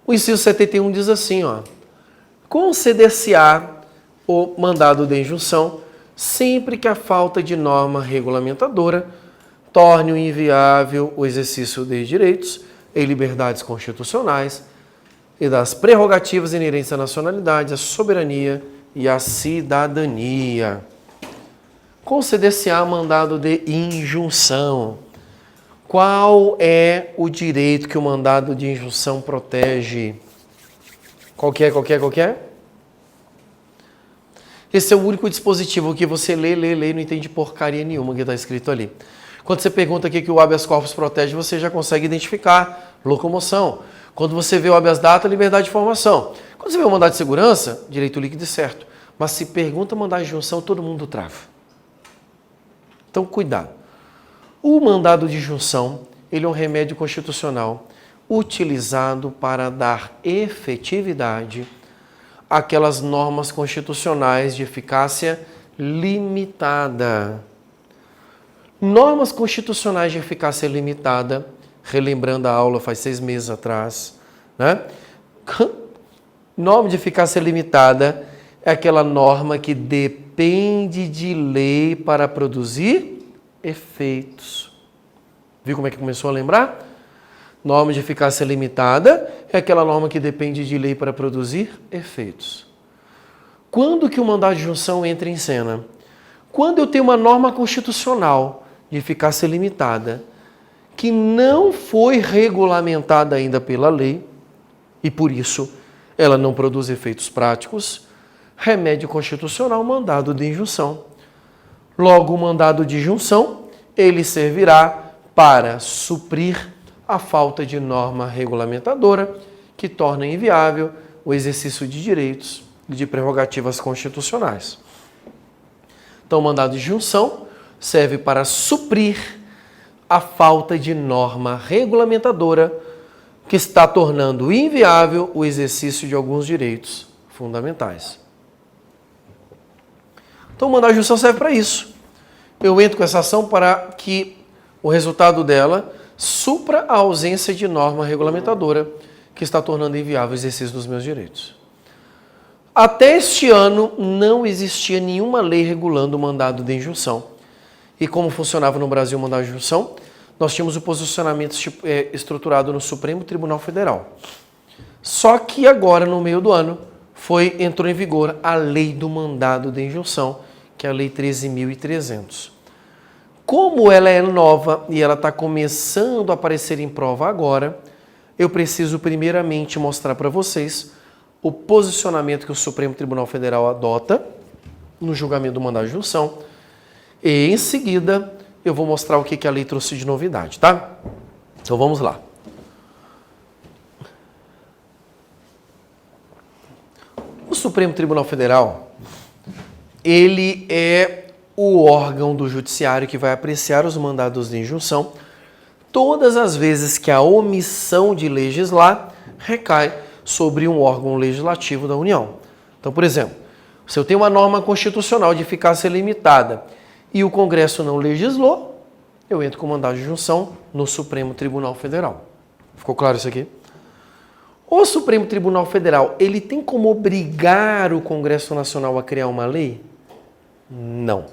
O inciso 71 diz assim, conceder-se-á o mandado de injunção sempre que a falta de norma regulamentadora torne inviável o exercício de direitos e liberdades constitucionais e das prerrogativas inerentes à nacionalidade, à soberania e à cidadania. Conceder-se-á mandado de injunção. Qual é o direito que o mandado de injunção protege? Qual que é? Esse é o único dispositivo que você lê e não entende porcaria nenhuma que está escrito ali. Quando você pergunta o que o habeas corpus protege, você já consegue identificar locomoção. Quando você vê o habeas data, liberdade de formação. Quando você vê o mandado de segurança, direito líquido e certo. Mas se pergunta mandado de injunção, todo mundo trava. Então, cuidado. O mandado de injunção, ele é um remédio constitucional utilizado para dar efetividade àquelas normas constitucionais de eficácia limitada. Normas constitucionais de eficácia limitada, relembrando a aula faz 6 meses atrás, né? Norma de eficácia limitada é aquela norma que depende de lei para produzir efeitos. Viu como é que começou a lembrar? Norma de eficácia limitada é aquela norma que depende de lei para produzir efeitos. Quando que o mandado de injunção entra em cena? Quando eu tenho uma norma constitucional de eficácia limitada que não foi regulamentada ainda pela lei e, por isso, ela não produz efeitos práticos, remédio constitucional, mandado de injunção. Logo, o mandado de injunção, ele servirá para suprir a falta de norma regulamentadora que torna inviável o exercício de direitos e de prerrogativas constitucionais. Então, o mandado de injunção serve para suprir a falta de norma regulamentadora que está tornando inviável o exercício de alguns direitos fundamentais. Então, o mandado de injunção serve para isso. Eu entro com essa ação para que o resultado dela supra a ausência de norma regulamentadora que está tornando inviável o exercício dos meus direitos. Até este ano, não existia nenhuma lei regulando o mandado de injunção. E como funcionava no Brasil o mandado de injunção? Nós tínhamos o posicionamento estruturado no Supremo Tribunal Federal. Só que agora, no meio do ano, entrou em vigor a lei do mandado de injunção, que é a Lei 13.300. Como ela é nova e ela está começando a aparecer em prova agora, eu preciso primeiramente mostrar para vocês o posicionamento que o Supremo Tribunal Federal adota no julgamento do mandado de injunção. E, em seguida, eu vou mostrar o que a lei trouxe de novidade, tá? Então, vamos lá. O Supremo Tribunal Federal, ele é o órgão do judiciário que vai apreciar os mandados de injunção todas as vezes que a omissão de legislar recai sobre um órgão legislativo da União. Então, por exemplo, se eu tenho uma norma constitucional de eficácia limitada e o Congresso não legislou, eu entro com mandado de injunção no Supremo Tribunal Federal. Ficou claro isso aqui? O Supremo Tribunal Federal, ele tem como obrigar o Congresso Nacional a criar uma lei? Não.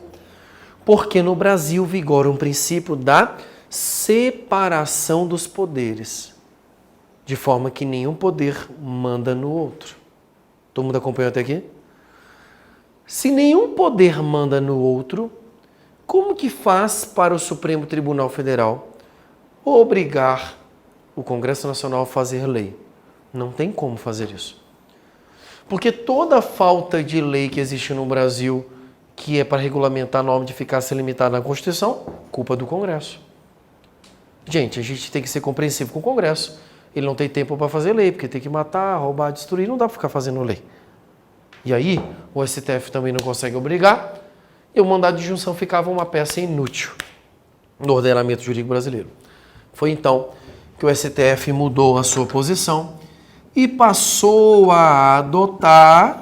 Porque no Brasil vigora um princípio da separação dos poderes, de forma que nenhum poder manda no outro. Todo mundo acompanhou até aqui? Se nenhum poder manda no outro, como que faz para o Supremo Tribunal Federal obrigar o Congresso Nacional a fazer lei? Não tem como fazer isso. Porque toda falta de lei que existe no Brasil, que é para regulamentar a norma de eficácia limitada na Constituição, culpa do Congresso. Gente, a gente tem que ser compreensivo com o Congresso. Ele não tem tempo para fazer lei, porque tem que matar, roubar, destruir, não dá para ficar fazendo lei. E aí, o STF também não consegue obrigar, e o mandado de injunção ficava uma peça inútil no ordenamento jurídico brasileiro. Foi então que o STF mudou a sua posição e passou a adotar,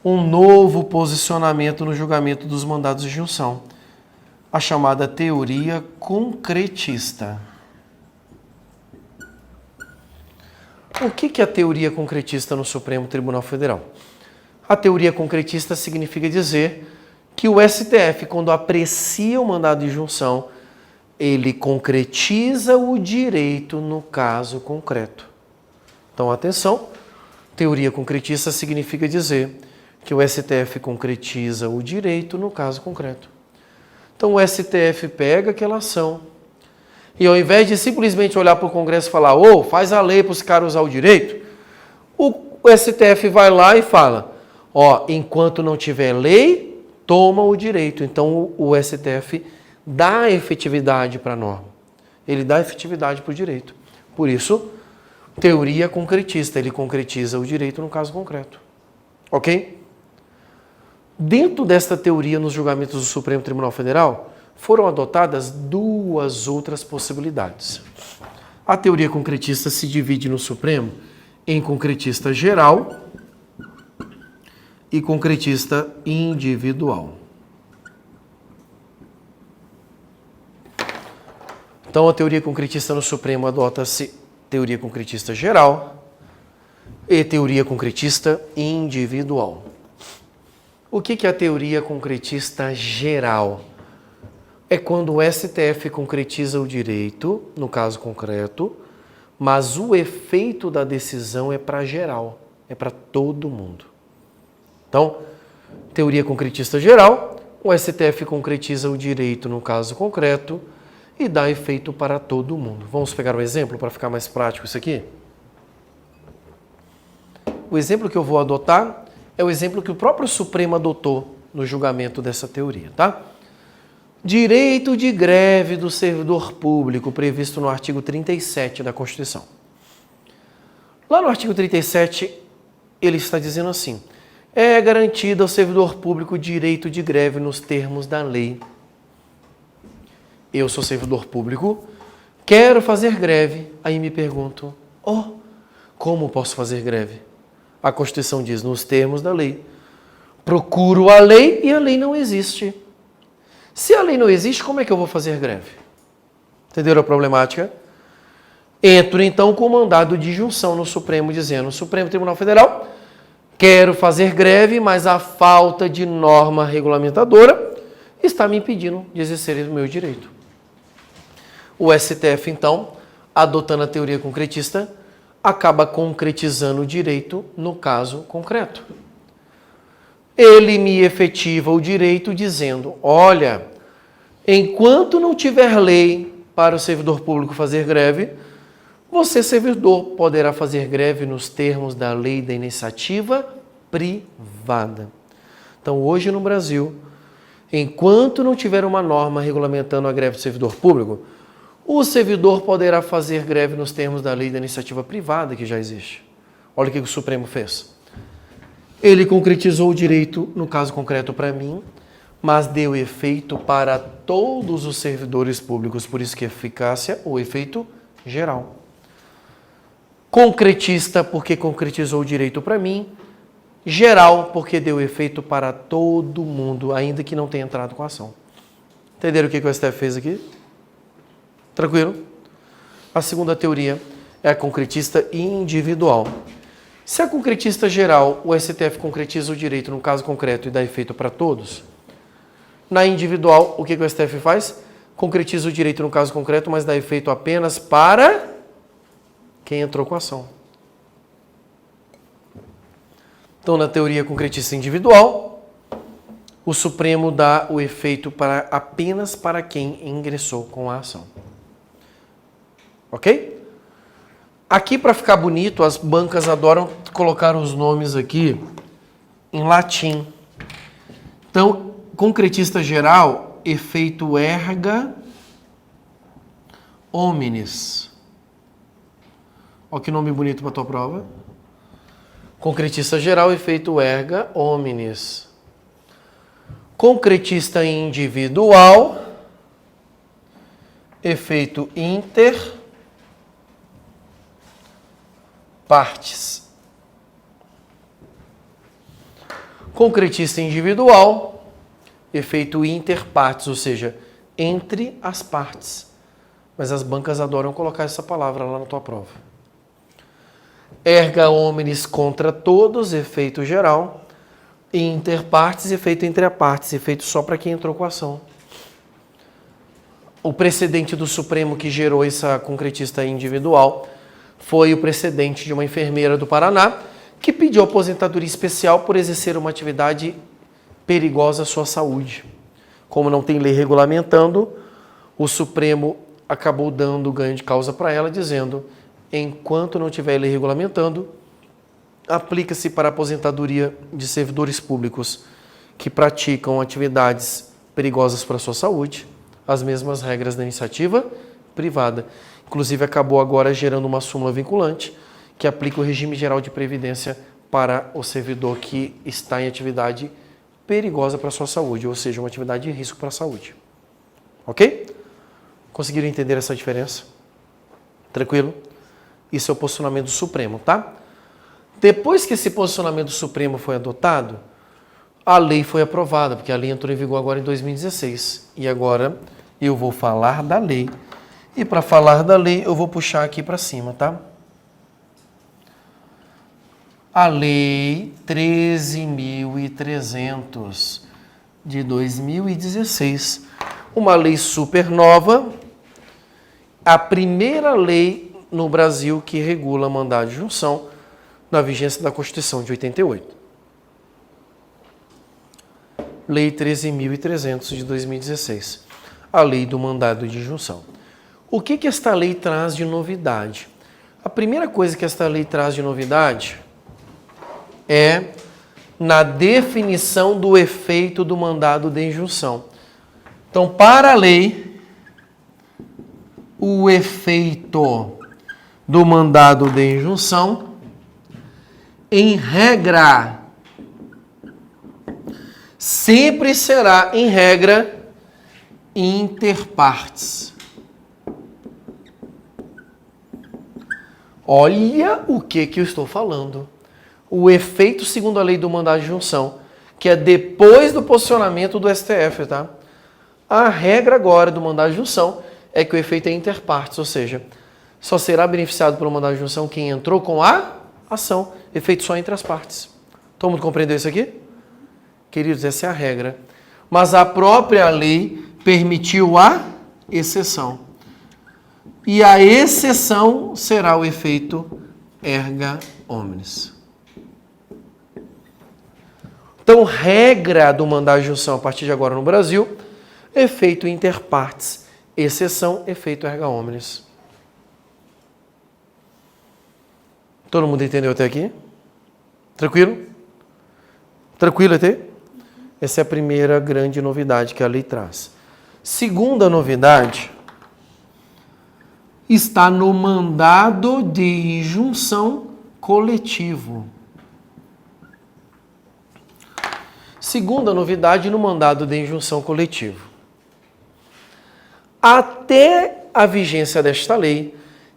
um novo posicionamento no julgamento dos mandados de injunção, a chamada teoria concretista. O que é a teoria concretista no Supremo Tribunal Federal? A teoria concretista significa dizer que o STF, quando aprecia o mandado de injunção, ele concretiza o direito no caso concreto. Então, atenção, teoria concretista significa dizer que o STF concretiza o direito no caso concreto. Então, o STF pega aquela ação e, ao invés de simplesmente olhar para o Congresso e falar, faz a lei para os caras usar o direito, o STF vai lá e fala, enquanto não tiver lei, toma o direito. Então, o STF dá efetividade para a norma. Ele dá efetividade para o direito. Por isso, teoria concretista. Ele concretiza o direito no caso concreto. Ok? Dentro desta teoria, nos julgamentos do Supremo Tribunal Federal, foram adotadas duas outras possibilidades. A teoria concretista se divide no Supremo em concretista geral e concretista individual. Então, a teoria concretista no Supremo adota-se teoria concretista geral e teoria concretista individual. O que é a teoria concretista geral? É quando o STF concretiza o direito, no caso concreto, mas o efeito da decisão é para geral, é para todo mundo. Então, teoria concretista geral, o STF concretiza o direito no caso concreto e dá efeito para todo mundo. Vamos pegar um exemplo para ficar mais prático isso aqui? O exemplo que eu vou adotar é o exemplo que o próprio Supremo adotou no julgamento dessa teoria, tá? Direito de greve do servidor público, previsto no artigo 37 da Constituição. Lá no artigo 37, ele está dizendo assim: é garantido ao servidor público o direito de greve nos termos da lei. Eu sou servidor público, quero fazer greve, aí me pergunto, como posso fazer greve? A Constituição diz, nos termos da lei. Procuro a lei e a lei não existe. Se a lei não existe, como é que eu vou fazer greve? Entenderam a problemática? Entro então com o mandado de junção no Supremo, dizendo, Supremo Tribunal Federal, quero fazer greve, mas a falta de norma regulamentadora está me impedindo de exercer o meu direito. O STF, então, adotando a teoria concretista, acaba concretizando o direito no caso concreto. Ele me efetiva o direito dizendo, olha, enquanto não tiver lei para o servidor público fazer greve, você, servidor, poderá fazer greve nos termos da lei da iniciativa privada. Então, hoje no Brasil, enquanto não tiver uma norma regulamentando a greve do servidor público, o servidor poderá fazer greve nos termos da lei da iniciativa privada que já existe. Olha o que o Supremo fez. Ele concretizou o direito, no caso concreto para mim, mas deu efeito para todos os servidores públicos, por isso que eficácia ou efeito geral. Concretista, porque concretizou o direito para mim, geral, porque deu efeito para todo mundo, ainda que não tenha entrado com a ação. Entenderam o que o STF fez aqui? Tranquilo? A segunda teoria é a concretista individual. Se a concretista geral, o STF concretiza o direito no caso concreto e dá efeito para todos, na individual, o que o STF faz? Concretiza o direito no caso concreto, mas dá efeito apenas para quem entrou com a ação. Então, na teoria concretista individual, o Supremo dá o efeito apenas para quem ingressou com a ação. Ok? Aqui, para ficar bonito, as bancas adoram colocar os nomes aqui em latim. Então, concretista geral, efeito erga omnes. Olha que nome bonito para a tua prova. Concretista geral, efeito erga omnes. Concretista individual, efeito inter partes. Concretista individual, efeito inter partes, ou seja, entre as partes. Mas as bancas adoram colocar essa palavra lá na tua prova. Erga omnes contra todos, efeito geral. E inter partes, efeito entre a partes, efeito só para quem entrou com a ação. O precedente do Supremo que gerou essa concretista individual foi o precedente de uma enfermeira do Paraná que pediu aposentadoria especial por exercer uma atividade perigosa à sua saúde. Como não tem lei regulamentando, o Supremo acabou dando ganho de causa para ela, dizendo, enquanto não tiver lei regulamentando, aplica-se para a aposentadoria de servidores públicos que praticam atividades perigosas para a sua saúde, as mesmas regras da iniciativa privada. Inclusive, acabou agora gerando uma súmula vinculante que aplica o regime geral de previdência para o servidor que está em atividade perigosa para a sua saúde, ou seja, uma atividade de risco para a saúde. Ok? Conseguiram entender essa diferença? Tranquilo? Isso é o posicionamento do Supremo, tá? Depois que esse posicionamento do Supremo foi adotado, a lei foi aprovada, porque a lei entrou em vigor agora em 2016. E agora eu vou falar da lei. E para falar da lei, eu vou puxar aqui para cima, tá? A Lei 13.300 de 2016, uma lei super nova, a primeira lei no Brasil que regula mandado de junção na vigência da Constituição de 88. Lei 13.300 de 2016, a lei do mandado de junção. O que esta lei traz de novidade? A primeira coisa que esta lei traz de novidade na definição do efeito do mandado de injunção. Então, para a lei, o efeito do mandado de injunção, em regra, sempre será, em regra, inter partes. Olha o que eu estou falando. O efeito segundo a lei do mandado de injunção, que é depois do posicionamento do STF, tá? A regra agora do mandado de injunção é que o efeito é inter partes, ou seja, só será beneficiado pelo mandado de injunção quem entrou com a ação, efeito só entre as partes. Todo mundo compreendeu isso aqui? Queridos, essa é a regra. Mas a própria lei permitiu a exceção. E a exceção será o efeito erga omnes. Então, regra do mandado de injunção a partir de agora no Brasil, efeito inter partes, exceção, efeito erga omnes. Todo mundo entendeu até aqui? Tranquilo? Tranquilo até? Essa é a primeira grande novidade que a lei traz. Segunda novidade está no mandado de injunção coletivo. Segunda novidade no mandado de injunção coletivo. Até a vigência desta lei,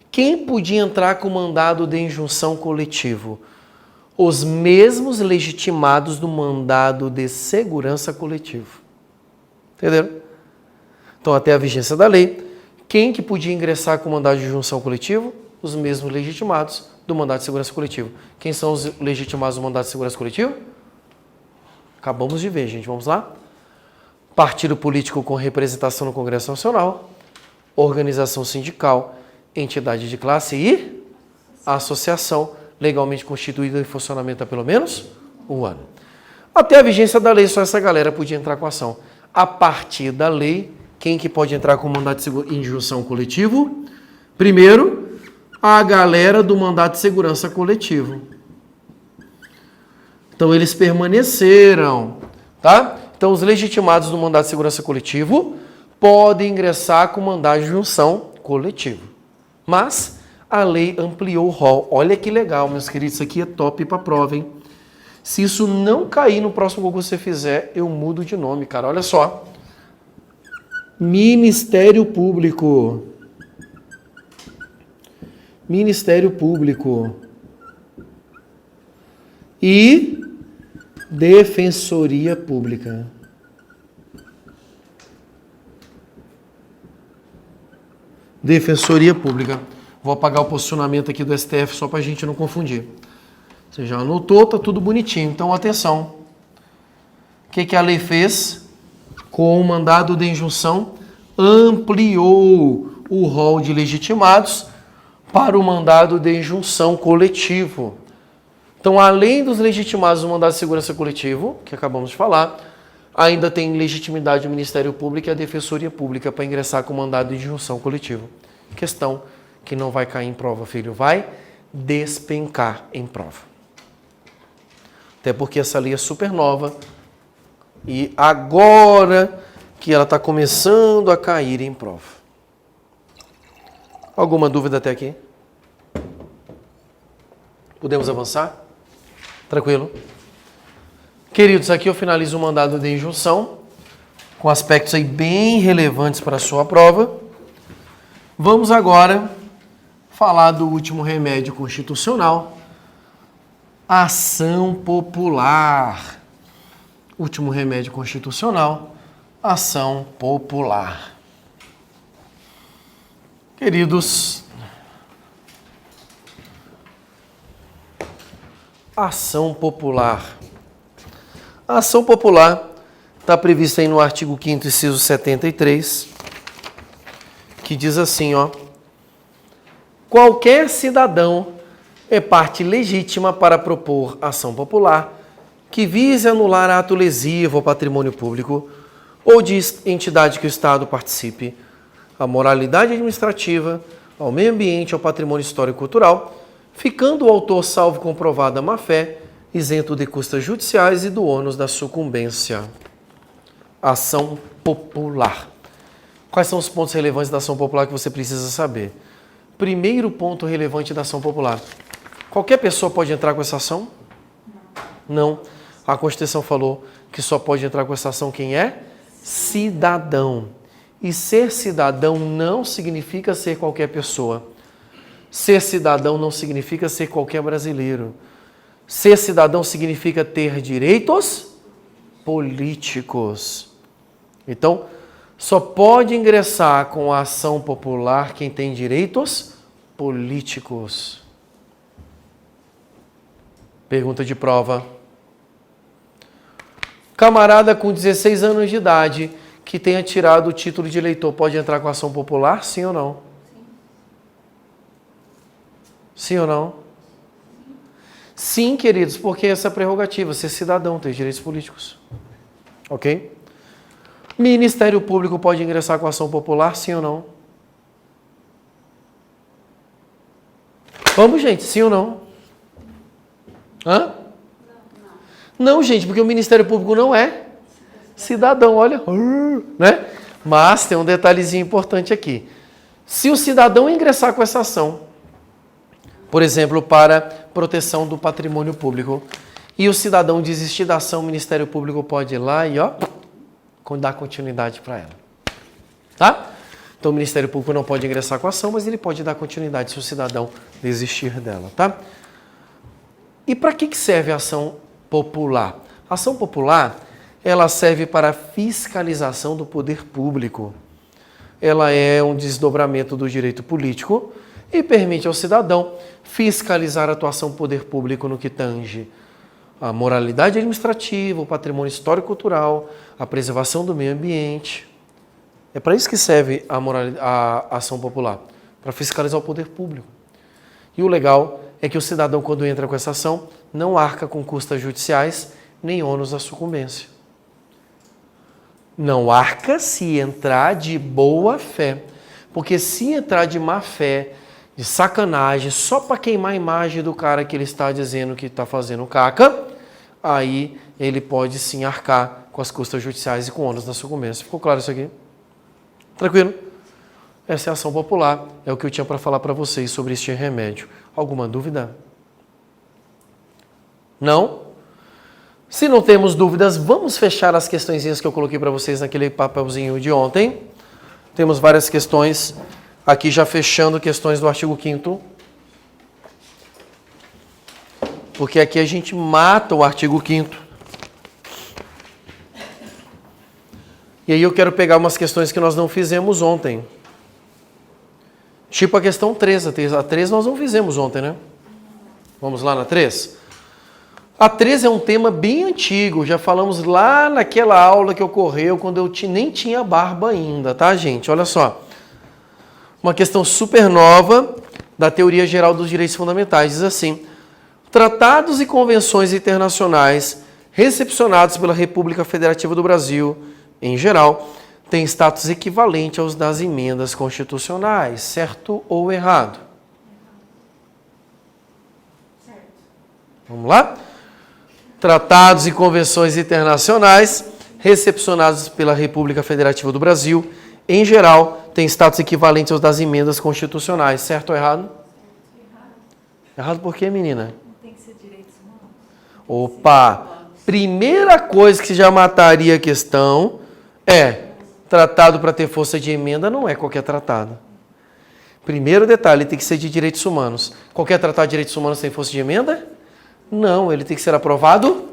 quem podia entrar com mandado de injunção coletivo? Os mesmos legitimados do mandado de segurança coletivo. Entenderam? Então, até a vigência da lei, quem que podia ingressar com mandado de injunção coletivo? Os mesmos legitimados do mandado de segurança coletivo. Quem são os legitimados do mandado de segurança coletivo? Acabamos de ver, gente. Vamos lá? Partido político com representação no Congresso Nacional, organização sindical, entidade de classe e associação legalmente constituída em funcionamento há pelo menos um ano. Até a vigência da lei, só essa galera podia entrar com ação. A partir da lei, quem que pode entrar com mandado de injunção coletivo? Primeiro, a galera do mandado de segurança coletivo. Então, eles permaneceram, tá? Então, os legitimados do mandado de segurança coletivo podem ingressar com mandado de injunção coletivo. Mas a lei ampliou o rol. Olha que legal, meus queridos, isso aqui é top para prova, hein? Se isso não cair no próximo concurso que você fizer, eu mudo de nome, cara. Olha só. Ministério Público. Ministério Público. E Defensoria Pública. Defensoria Pública. Vou apagar o posicionamento aqui do STF só para a gente não confundir. Você já anotou, tá tudo bonitinho. Então, atenção. O que a lei fez? Com o mandado de injunção, ampliou o rol de legitimados para o mandado de injunção coletivo. Então, além dos legitimados do mandado de segurança coletivo, que acabamos de falar, ainda tem legitimidade do Ministério Público e a Defensoria Pública para ingressar com o mandado de injunção coletivo. Questão que não vai cair em prova, filho, vai despencar em prova. Até porque essa lei é super nova e agora que ela está começando a cair em prova. Alguma dúvida até aqui? Podemos avançar? Tranquilo? Queridos, aqui eu finalizo o mandado de injunção com aspectos aí bem relevantes para a sua prova. Vamos agora falar do último remédio constitucional, ação popular. Último remédio constitucional, ação popular. Queridos, ação popular. A ação popular está prevista aí no artigo 5º, inciso 73, que diz assim, ó: qualquer cidadão é parte legítima para propor ação popular que vise anular ato lesivo ao patrimônio público ou de entidade que o Estado participe, à moralidade administrativa, ao meio ambiente, ao patrimônio histórico e cultural, ficando o autor, salvo comprovada má-fé, isento de custas judiciais e do ônus da sucumbência. ação popular. Quais são os pontos relevantes da ação popular que você precisa saber? Primeiro ponto relevante da ação popular. Qualquer pessoa pode entrar com essa ação? Não. A Constituição falou que só pode entrar com essa ação quem é? Cidadão. E ser cidadão não significa ser qualquer pessoa. Ser cidadão não significa ser qualquer brasileiro. Ser cidadão significa ter direitos políticos. Então, só pode ingressar com a ação popular quem tem direitos políticos. Pergunta de prova. Camarada com 16 anos de idade que tenha tirado o título de eleitor pode entrar com a ação popular? Sim ou não? Sim ou não? Sim, queridos, porque essa é a prerrogativa, ser cidadão, ter direitos políticos. Ok? Ministério Público pode ingressar com ação popular, sim ou não? Vamos, gente, sim ou não? Hã? Não, gente, porque o Ministério Público não é cidadão, olha, né? Mas tem um detalhezinho importante aqui. Se o cidadão ingressar com essa ação, por exemplo, para proteção do patrimônio público, e o cidadão desistir da ação, o Ministério Público pode ir lá e dar continuidade para ela. Tá? Então o Ministério Público não pode ingressar com a ação, mas ele pode dar continuidade se o cidadão desistir dela. Tá? E para que serve a ação popular? A ação popular, ela serve para a fiscalização do poder público. Ela é um desdobramento do direito político e permite ao cidadão fiscalizar a atuação do poder público no que tange a moralidade administrativa, o patrimônio histórico-cultural, a preservação do meio ambiente. É para isso que serve a ação popular, para fiscalizar o poder público. E o legal é que o cidadão, quando entra com essa ação, não arca com custas judiciais nem ônus da sucumbência. Não arca se entrar de boa fé. Porque se entrar de má fé, de sacanagem, só para queimar a imagem do cara que ele está dizendo que está fazendo caca, aí ele pode sim arcar com as custas judiciais e com ônus da sucumbência. Ficou claro isso aqui? Tranquilo? Essa é a ação popular. É o que eu tinha para falar para vocês sobre este remédio. Alguma dúvida? Não? Se não temos dúvidas, vamos fechar as questõezinhas que eu coloquei para vocês naquele papelzinho de ontem. Temos várias questões. Aqui já fechando questões do artigo 5º. Porque aqui a gente mata o artigo 5º. E aí eu quero pegar umas questões que nós não fizemos ontem. Tipo a questão 3. A 3 nós não fizemos ontem, né? Vamos lá na 3? A 3 é um tema bem antigo. Já falamos lá naquela aula que ocorreu quando eu nem tinha barba ainda, tá, gente? Olha só. Uma questão super nova da Teoria Geral dos Direitos Fundamentais. Diz assim: tratados e convenções internacionais recepcionados pela República Federativa do Brasil, em geral, têm status equivalente aos das emendas constitucionais. Certo ou errado? Certo. Vamos lá? Tratados e convenções internacionais recepcionados pela República Federativa do Brasil, em geral, têm status equivalente aos das emendas constitucionais. Certo ou errado? Errado por quê, menina? Não tem que ser direitos humanos. Opa! Primeira coisa que já mataria a questão é: tratado para ter força de emenda não é qualquer tratado. Primeiro detalhe, tem que ser de direitos humanos. Qualquer tratado de direitos humanos tem força de emenda? Não, ele tem que ser aprovado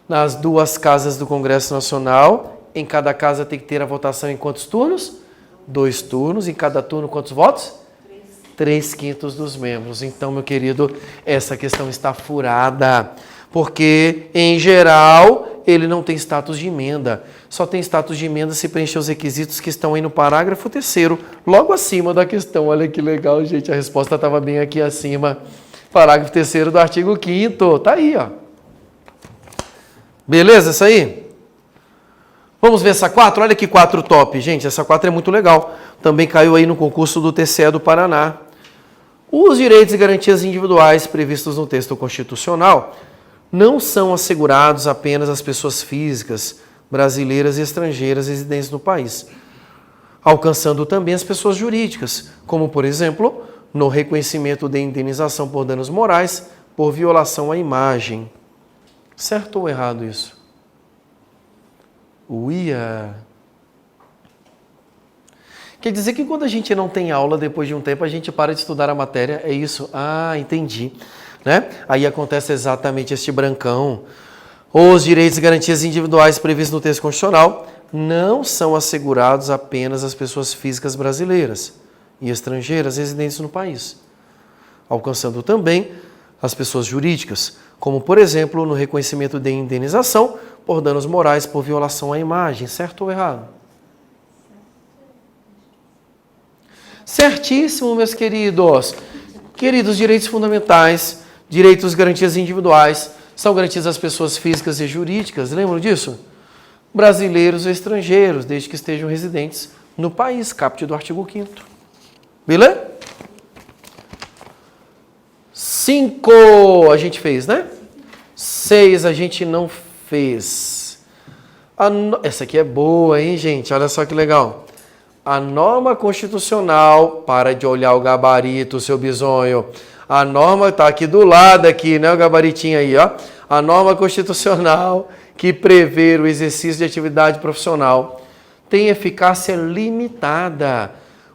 nas 2 casas do Congresso Nacional. Em cada casa tem que ter a votação em quantos turnos? 2 turnos. Em cada turno, quantos votos? 3/5 dos membros. Então, meu querido, essa questão está furada. Porque, em geral, ele não tem status de emenda. Só tem status de emenda se preencher os requisitos que estão aí no parágrafo 3º, logo acima da questão. Olha que legal, gente. A resposta estava bem aqui acima. Parágrafo 3º do artigo 5º. Tá aí, ó. Beleza, isso aí? Vamos ver essa 4? Olha que 4 top. Gente, essa 4 é muito legal. Também caiu aí no concurso do TCE do Paraná. Os direitos e garantias individuais previstos no texto constitucional não são assegurados apenas às pessoas físicas brasileiras e estrangeiras residentes no país, alcançando também as pessoas jurídicas, como, por exemplo, no reconhecimento de indenização por danos morais por violação à imagem. Certo ou errado isso? Uia! Quer dizer que quando a gente não tem aula, depois de um tempo, a gente para de estudar a matéria, é isso? Ah, entendi. Né? Aí acontece exatamente este brancão. Os direitos e garantias individuais previstos no texto constitucional não são assegurados apenas às pessoas físicas brasileiras e estrangeiras residentes no país, alcançando também as pessoas jurídicas, como, por exemplo, no reconhecimento de indenização por danos morais por violação à imagem. Certo ou errado? Certíssimo, meus queridos. Queridos, direitos fundamentais, direitos e garantias individuais são garantidos às pessoas físicas e jurídicas, lembram disso? Brasileiros e estrangeiros, desde que estejam residentes no país, caput do artigo 5º. Beleza? 5 a gente fez, né? 6 a gente não fez. Essa aqui é boa, hein, gente? Olha só que legal. A norma constitucional, para de olhar o gabarito, seu bisonho. A norma está aqui do lado, aqui, né? O gabaritinho aí, ó. A norma constitucional que prevê o exercício de atividade profissional tem eficácia limitada,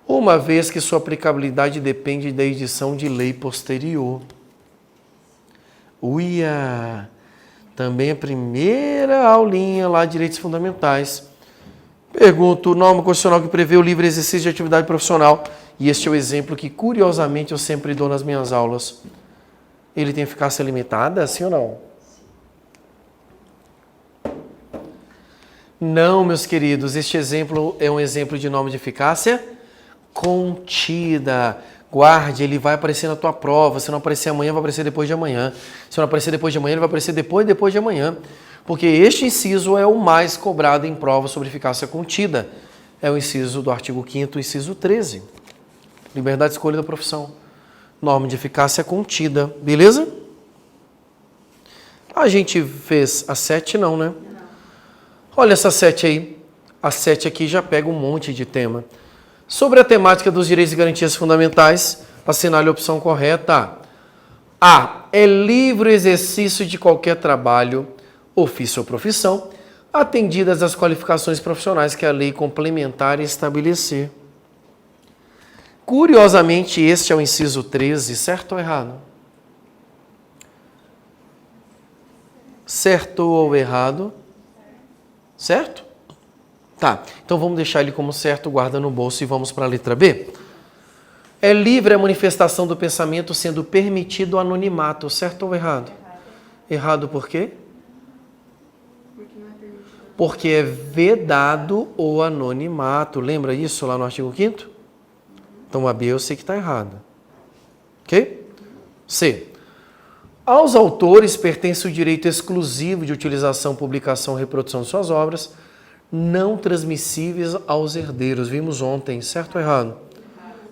uma vez que sua aplicabilidade depende da edição de lei posterior. Uia! Também a primeira aulinha lá de direitos fundamentais. Pergunto, norma constitucional que prevê o livre exercício de atividade profissional. E este é o exemplo que, curiosamente, eu sempre dou nas minhas aulas. Ele tem eficácia limitada, sim ou não? Não, meus queridos, este exemplo é um exemplo de norma de eficácia contida. Guarde, ele vai aparecer na tua prova. Se não aparecer amanhã, vai aparecer depois de amanhã. Se não aparecer depois de amanhã, ele vai aparecer depois de amanhã. Porque este inciso é o mais cobrado em prova sobre eficácia contida. É o inciso do artigo 5º, inciso 13. Liberdade de escolha da profissão. Norma de eficácia contida. Beleza? A gente fez a 7, não, né? Olha essa 7 aí. A 7 aqui já pega um monte de tema. Sobre a temática dos direitos e garantias fundamentais, assinale a opção correta. A. É livre exercício de qualquer trabalho, ofício ou profissão, atendidas as qualificações profissionais que a lei complementar estabelecer. Curiosamente, este é o inciso 13, certo ou errado? Certo ou errado? Certo? Tá, então vamos deixar ele como certo, guarda no bolso e vamos para a letra B. É livre a manifestação do pensamento sendo permitido o anonimato, certo ou errado? Errado por quê? Porque é vedado o anonimato. Lembra isso lá no artigo 5º? Então a B eu sei que está errada. Ok? C. Aos autores pertence o direito exclusivo de utilização, publicação e reprodução de suas obras, não transmissíveis aos herdeiros. Vimos ontem, certo ou errado?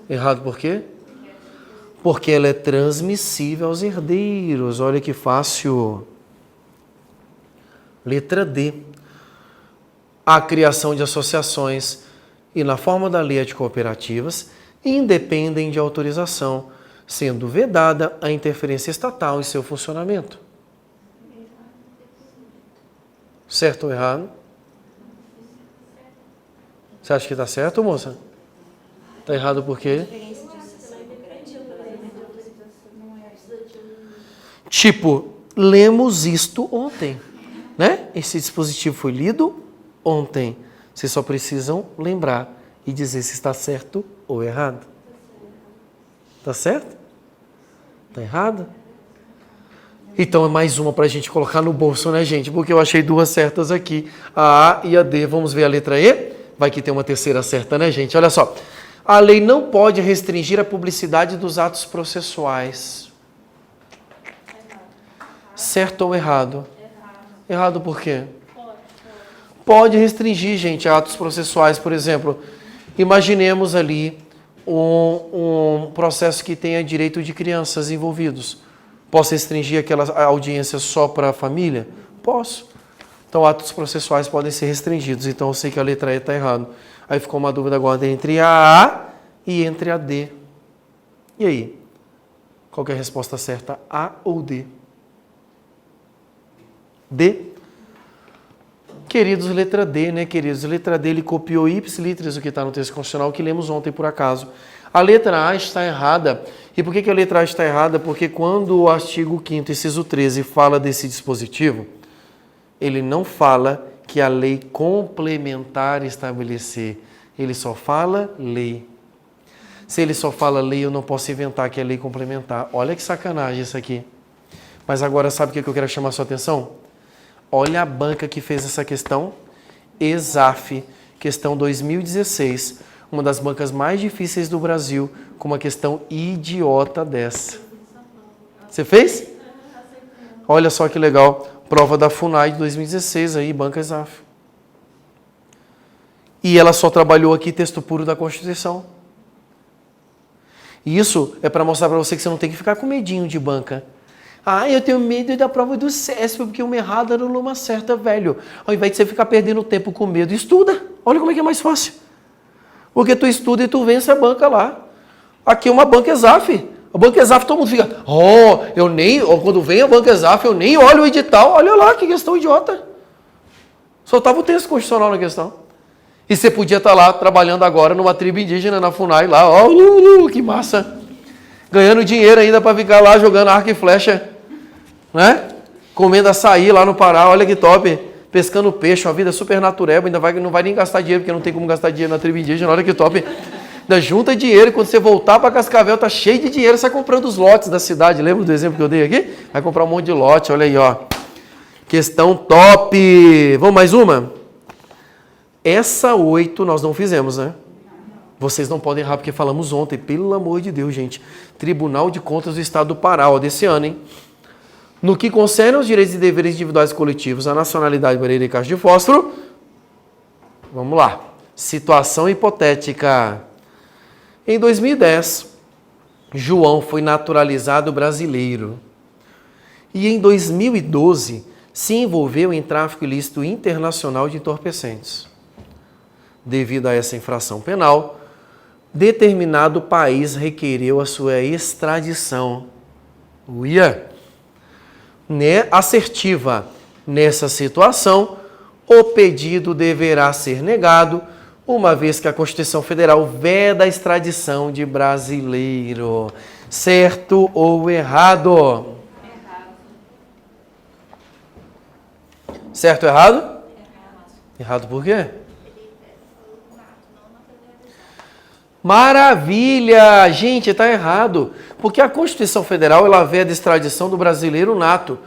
Errado por quê? Porque ela é transmissível aos herdeiros. Olha que fácil. Letra D. A criação de associações e, na forma da lei de cooperativas, independem de autorização, sendo vedada a interferência estatal em seu funcionamento. Certo ou errado? Você acha que está certo, moça? Está errado por quê? Tipo, lemos isto ontem, né? Esse dispositivo foi lido ontem. Vocês só precisam lembrar e dizer se está certo ou errado. Está certo? Está errado? Então é mais uma para a gente colocar no bolso, né, gente? Porque eu achei duas certas aqui, a A e a D. Vamos ver a letra E? Vai que tem uma terceira certa, né, gente? Olha só. A lei não pode restringir a publicidade dos atos processuais. Certo ou errado? Errado por quê? Pode restringir, gente, atos processuais. Por exemplo, imaginemos ali um processo que tenha direito de crianças envolvidos. Posso restringir aquela audiência só para a família? Posso. Então, atos processuais podem ser restringidos. Então, eu sei que a letra E está errada. Aí ficou uma dúvida agora entre a A e entre a D. E aí? Qual que é a resposta certa? A ou D? D? Queridos, letra D, né, queridos? Letra D, ele copiou ipsilitris, o que está no texto constitucional, que lemos ontem por acaso. A letra A está errada. E por que a letra A está errada? Porque quando o artigo 5º, inciso 13, fala desse dispositivo, ele não fala que a lei complementar estabelecer. Ele só fala lei. Se ele só fala lei, eu não posso inventar que é lei complementar. Olha que sacanagem isso aqui. Mas agora, sabe o que eu quero chamar a sua atenção? Olha a banca que fez essa questão. ESAF, questão 2016. Uma das bancas mais difíceis do Brasil, com uma questão idiota dessa. Você fez? Olha só que legal. Prova da FUNAI de 2016, aí, banca ESAF. E ela só trabalhou aqui texto puro da Constituição. E isso é para mostrar para você que você não tem que ficar com medinho de banca. Ah, eu tenho medo da prova do CESP, porque uma errada não uma certa, velho. Ao invés de você ficar perdendo tempo com medo, estuda. Olha como é que é mais fácil. Porque tu estuda e tu vence a banca lá. Aqui é uma banca ESAF. A banca ESAF, todo mundo fica, quando vem a banca ESAF, eu nem olho o edital. Olha lá, que questão idiota. Só estava o texto constitucional na questão. E você podia estar lá trabalhando agora numa tribo indígena, na FUNAI, lá, que massa. Ganhando dinheiro ainda para ficar lá jogando arco e flecha, né? Comendo açaí lá no Pará, olha que top. Pescando peixe, uma vida super natureba, não vai nem gastar dinheiro, porque não tem como gastar dinheiro na tribo indígena, olha que top. Ainda junta dinheiro e quando você voltar para Cascavel, tá cheio de dinheiro, você vai comprando os lotes da cidade. Lembra do exemplo que eu dei aqui? Vai comprar um monte de lote, olha aí, ó. Questão top. Vamos mais uma? Essa 8 nós não fizemos, né? Vocês não podem errar porque falamos ontem, pelo amor de Deus, gente. Tribunal de Contas do Estado do Pará, ó, desse ano, hein? No que concerne aos direitos e deveres individuais e coletivos, a nacionalidade, bandeira e caixa de fósforo, vamos lá. Situação hipotética. Em 2010, João foi naturalizado brasileiro. E em 2012, se envolveu em tráfico ilícito internacional de entorpecentes. Devido a essa infração penal, determinado país requereu a sua extradição. Assertiva. Nessa situação, o pedido deverá ser negado, uma vez que a Constituição Federal veda a extradição de brasileiro. Certo ou errado? Errado. Certo ou errado? Errado. Errado por quê? Maravilha! Gente, está errado. Porque a Constituição Federal, ela veda a extradição do brasileiro nato.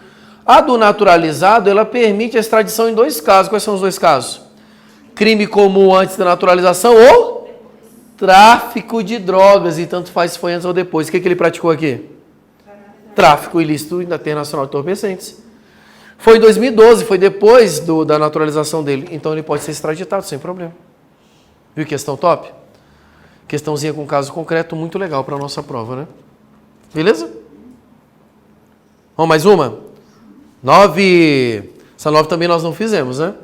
A do naturalizado, ela permite a extradição em 2 casos. Quais são os 2 casos? Crime comum antes da naturalização ou tráfico de drogas. E tanto faz se foi antes ou depois. O que ele praticou aqui? Tráfico ilícito internacional de entorpecentes. Foi em 2012, foi depois da naturalização dele. Então ele pode ser extraditado sem problema. Viu que questão top? Questãozinha com caso concreto, muito legal para a nossa prova, né? Beleza? Vamos mais uma? 9. Essa 9 também nós não fizemos, né?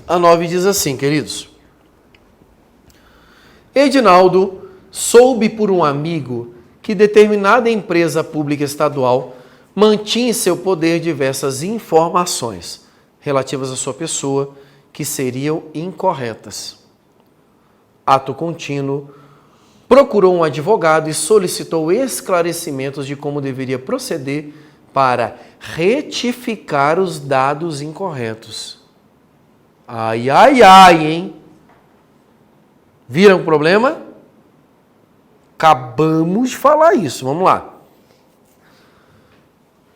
A 9 diz assim, queridos. Edinaldo soube por um amigo que determinada empresa pública estadual mantinha em seu poder diversas informações relativas à sua pessoa que seriam incorretas. Ato contínuo, procurou um advogado e solicitou esclarecimentos de como deveria proceder para retificar os dados incorretos. Ai, ai, ai, hein? Viram o problema? Acabamos de falar isso, vamos lá.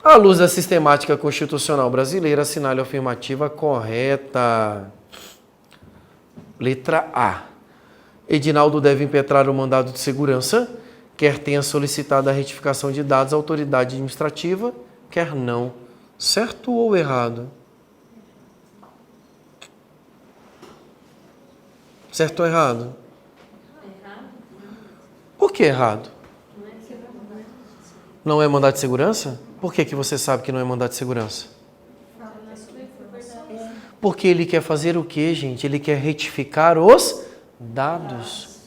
À luz da sistemática constitucional brasileira, assinale a afirmativa correta. Letra A. Edinaldo deve impetrar o mandado de segurança, quer tenha solicitado a retificação de dados à autoridade administrativa, quer não. Certo ou errado? Certo ou errado? Errado? Por que errado? Não é mandado de segurança? Por que você sabe que não é mandado de segurança? Porque ele quer fazer o quê, gente? Ele quer retificar os dados.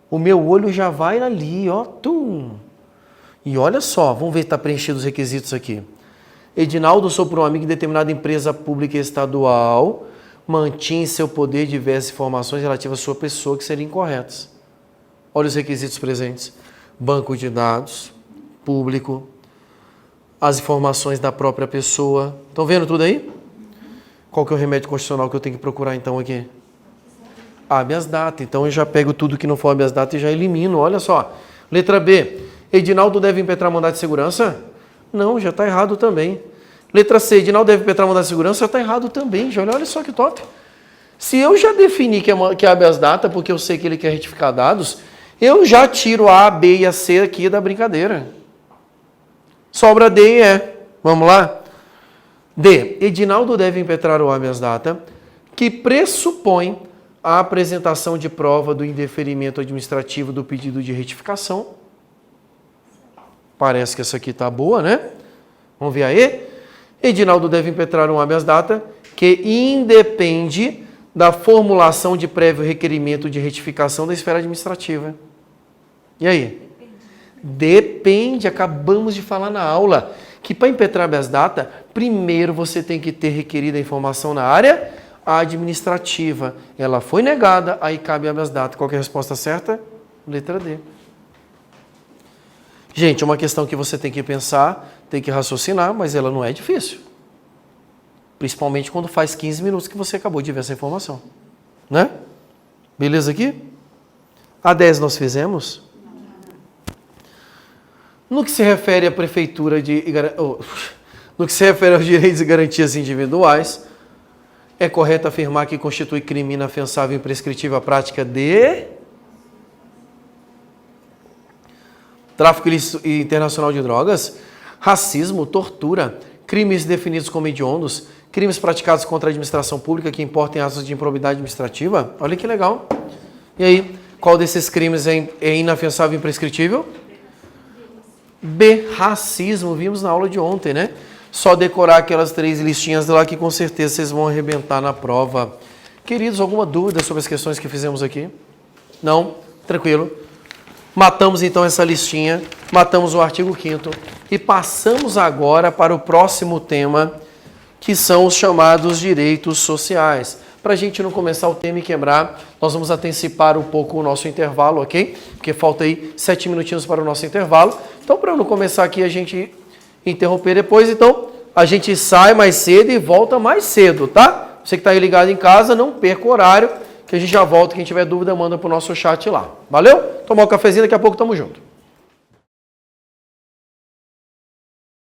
O meu olho já vai ali, ó. Tum. E olha só, vamos ver se está preenchido os requisitos aqui. Edinaldo, sou por um amigo em determinada empresa pública e estadual, mantinha em seu poder diversas informações relativas à sua pessoa que seriam incorretas. Olha os requisitos presentes. Banco de dados, público, as informações da própria pessoa. Estão vendo tudo aí? Qual que é o remédio constitucional que eu tenho que procurar então aqui? Habeas data. Então eu já pego tudo que não for habeas data e já elimino. Olha só. Letra B. Edinaldo deve impetrar mandado de segurança? Não, já está errado também. Letra C. Edinaldo deve impetrar mandado de segurança? Já está errado também. Já olha só que top. Se eu já defini que é habeas data, porque eu sei que ele quer retificar dados, eu já tiro a B e a C aqui da brincadeira. Sobra D e E. Vamos lá? D. Edinaldo deve impetrar o habeas data, que pressupõe a apresentação de prova do indeferimento administrativo do pedido de retificação. Parece que essa aqui está boa, né? Vamos ver aí. Edinaldo deve impetrar um habeas data que independe da formulação de prévio requerimento de retificação da esfera administrativa. E aí? Depende. Acabamos de falar na aula que para impetrar habeas data, primeiro você tem que ter requerido a informação na área administrativa. Ela foi negada, aí cabe habeas data. Qual que é a resposta certa? Letra D. Gente, é uma questão que você tem que pensar, tem que raciocinar, mas ela não é difícil. Principalmente quando faz 15 minutos que você acabou de ver essa informação. Né? Beleza aqui? A 10 nós fizemos. No que se refere à prefeitura no que se refere aos direitos e garantias individuais, é correto afirmar que constitui crime inafiançável e imprescritível a prática de tráfico ilícito e internacional de drogas, racismo, tortura, crimes definidos como hediondos, crimes praticados contra a administração pública que importem atos de improbidade administrativa. Olha que legal. E aí, qual desses crimes é inafiançável e imprescritível? B, racismo. Vimos na aula de ontem, né? Só decorar aquelas 3 listinhas lá que com certeza vocês vão arrebentar na prova. Queridos, alguma dúvida sobre as questões que fizemos aqui? Não? Tranquilo. Matamos então essa listinha, matamos o artigo 5º e passamos agora para o próximo tema, que são os chamados direitos sociais. Para a gente não começar o tema e quebrar, nós vamos antecipar um pouco o nosso intervalo, ok? Porque falta aí 7 minutinhos para o nosso intervalo. Então, para eu não começar aqui a gente interromper depois, então a gente sai mais cedo e volta mais cedo, tá? Você que está aí ligado em casa, não perca o horário, que a gente já volta. Quem tiver dúvida, manda para o nosso chat lá. Valeu? Tomar um cafezinho, daqui a pouco tamo junto.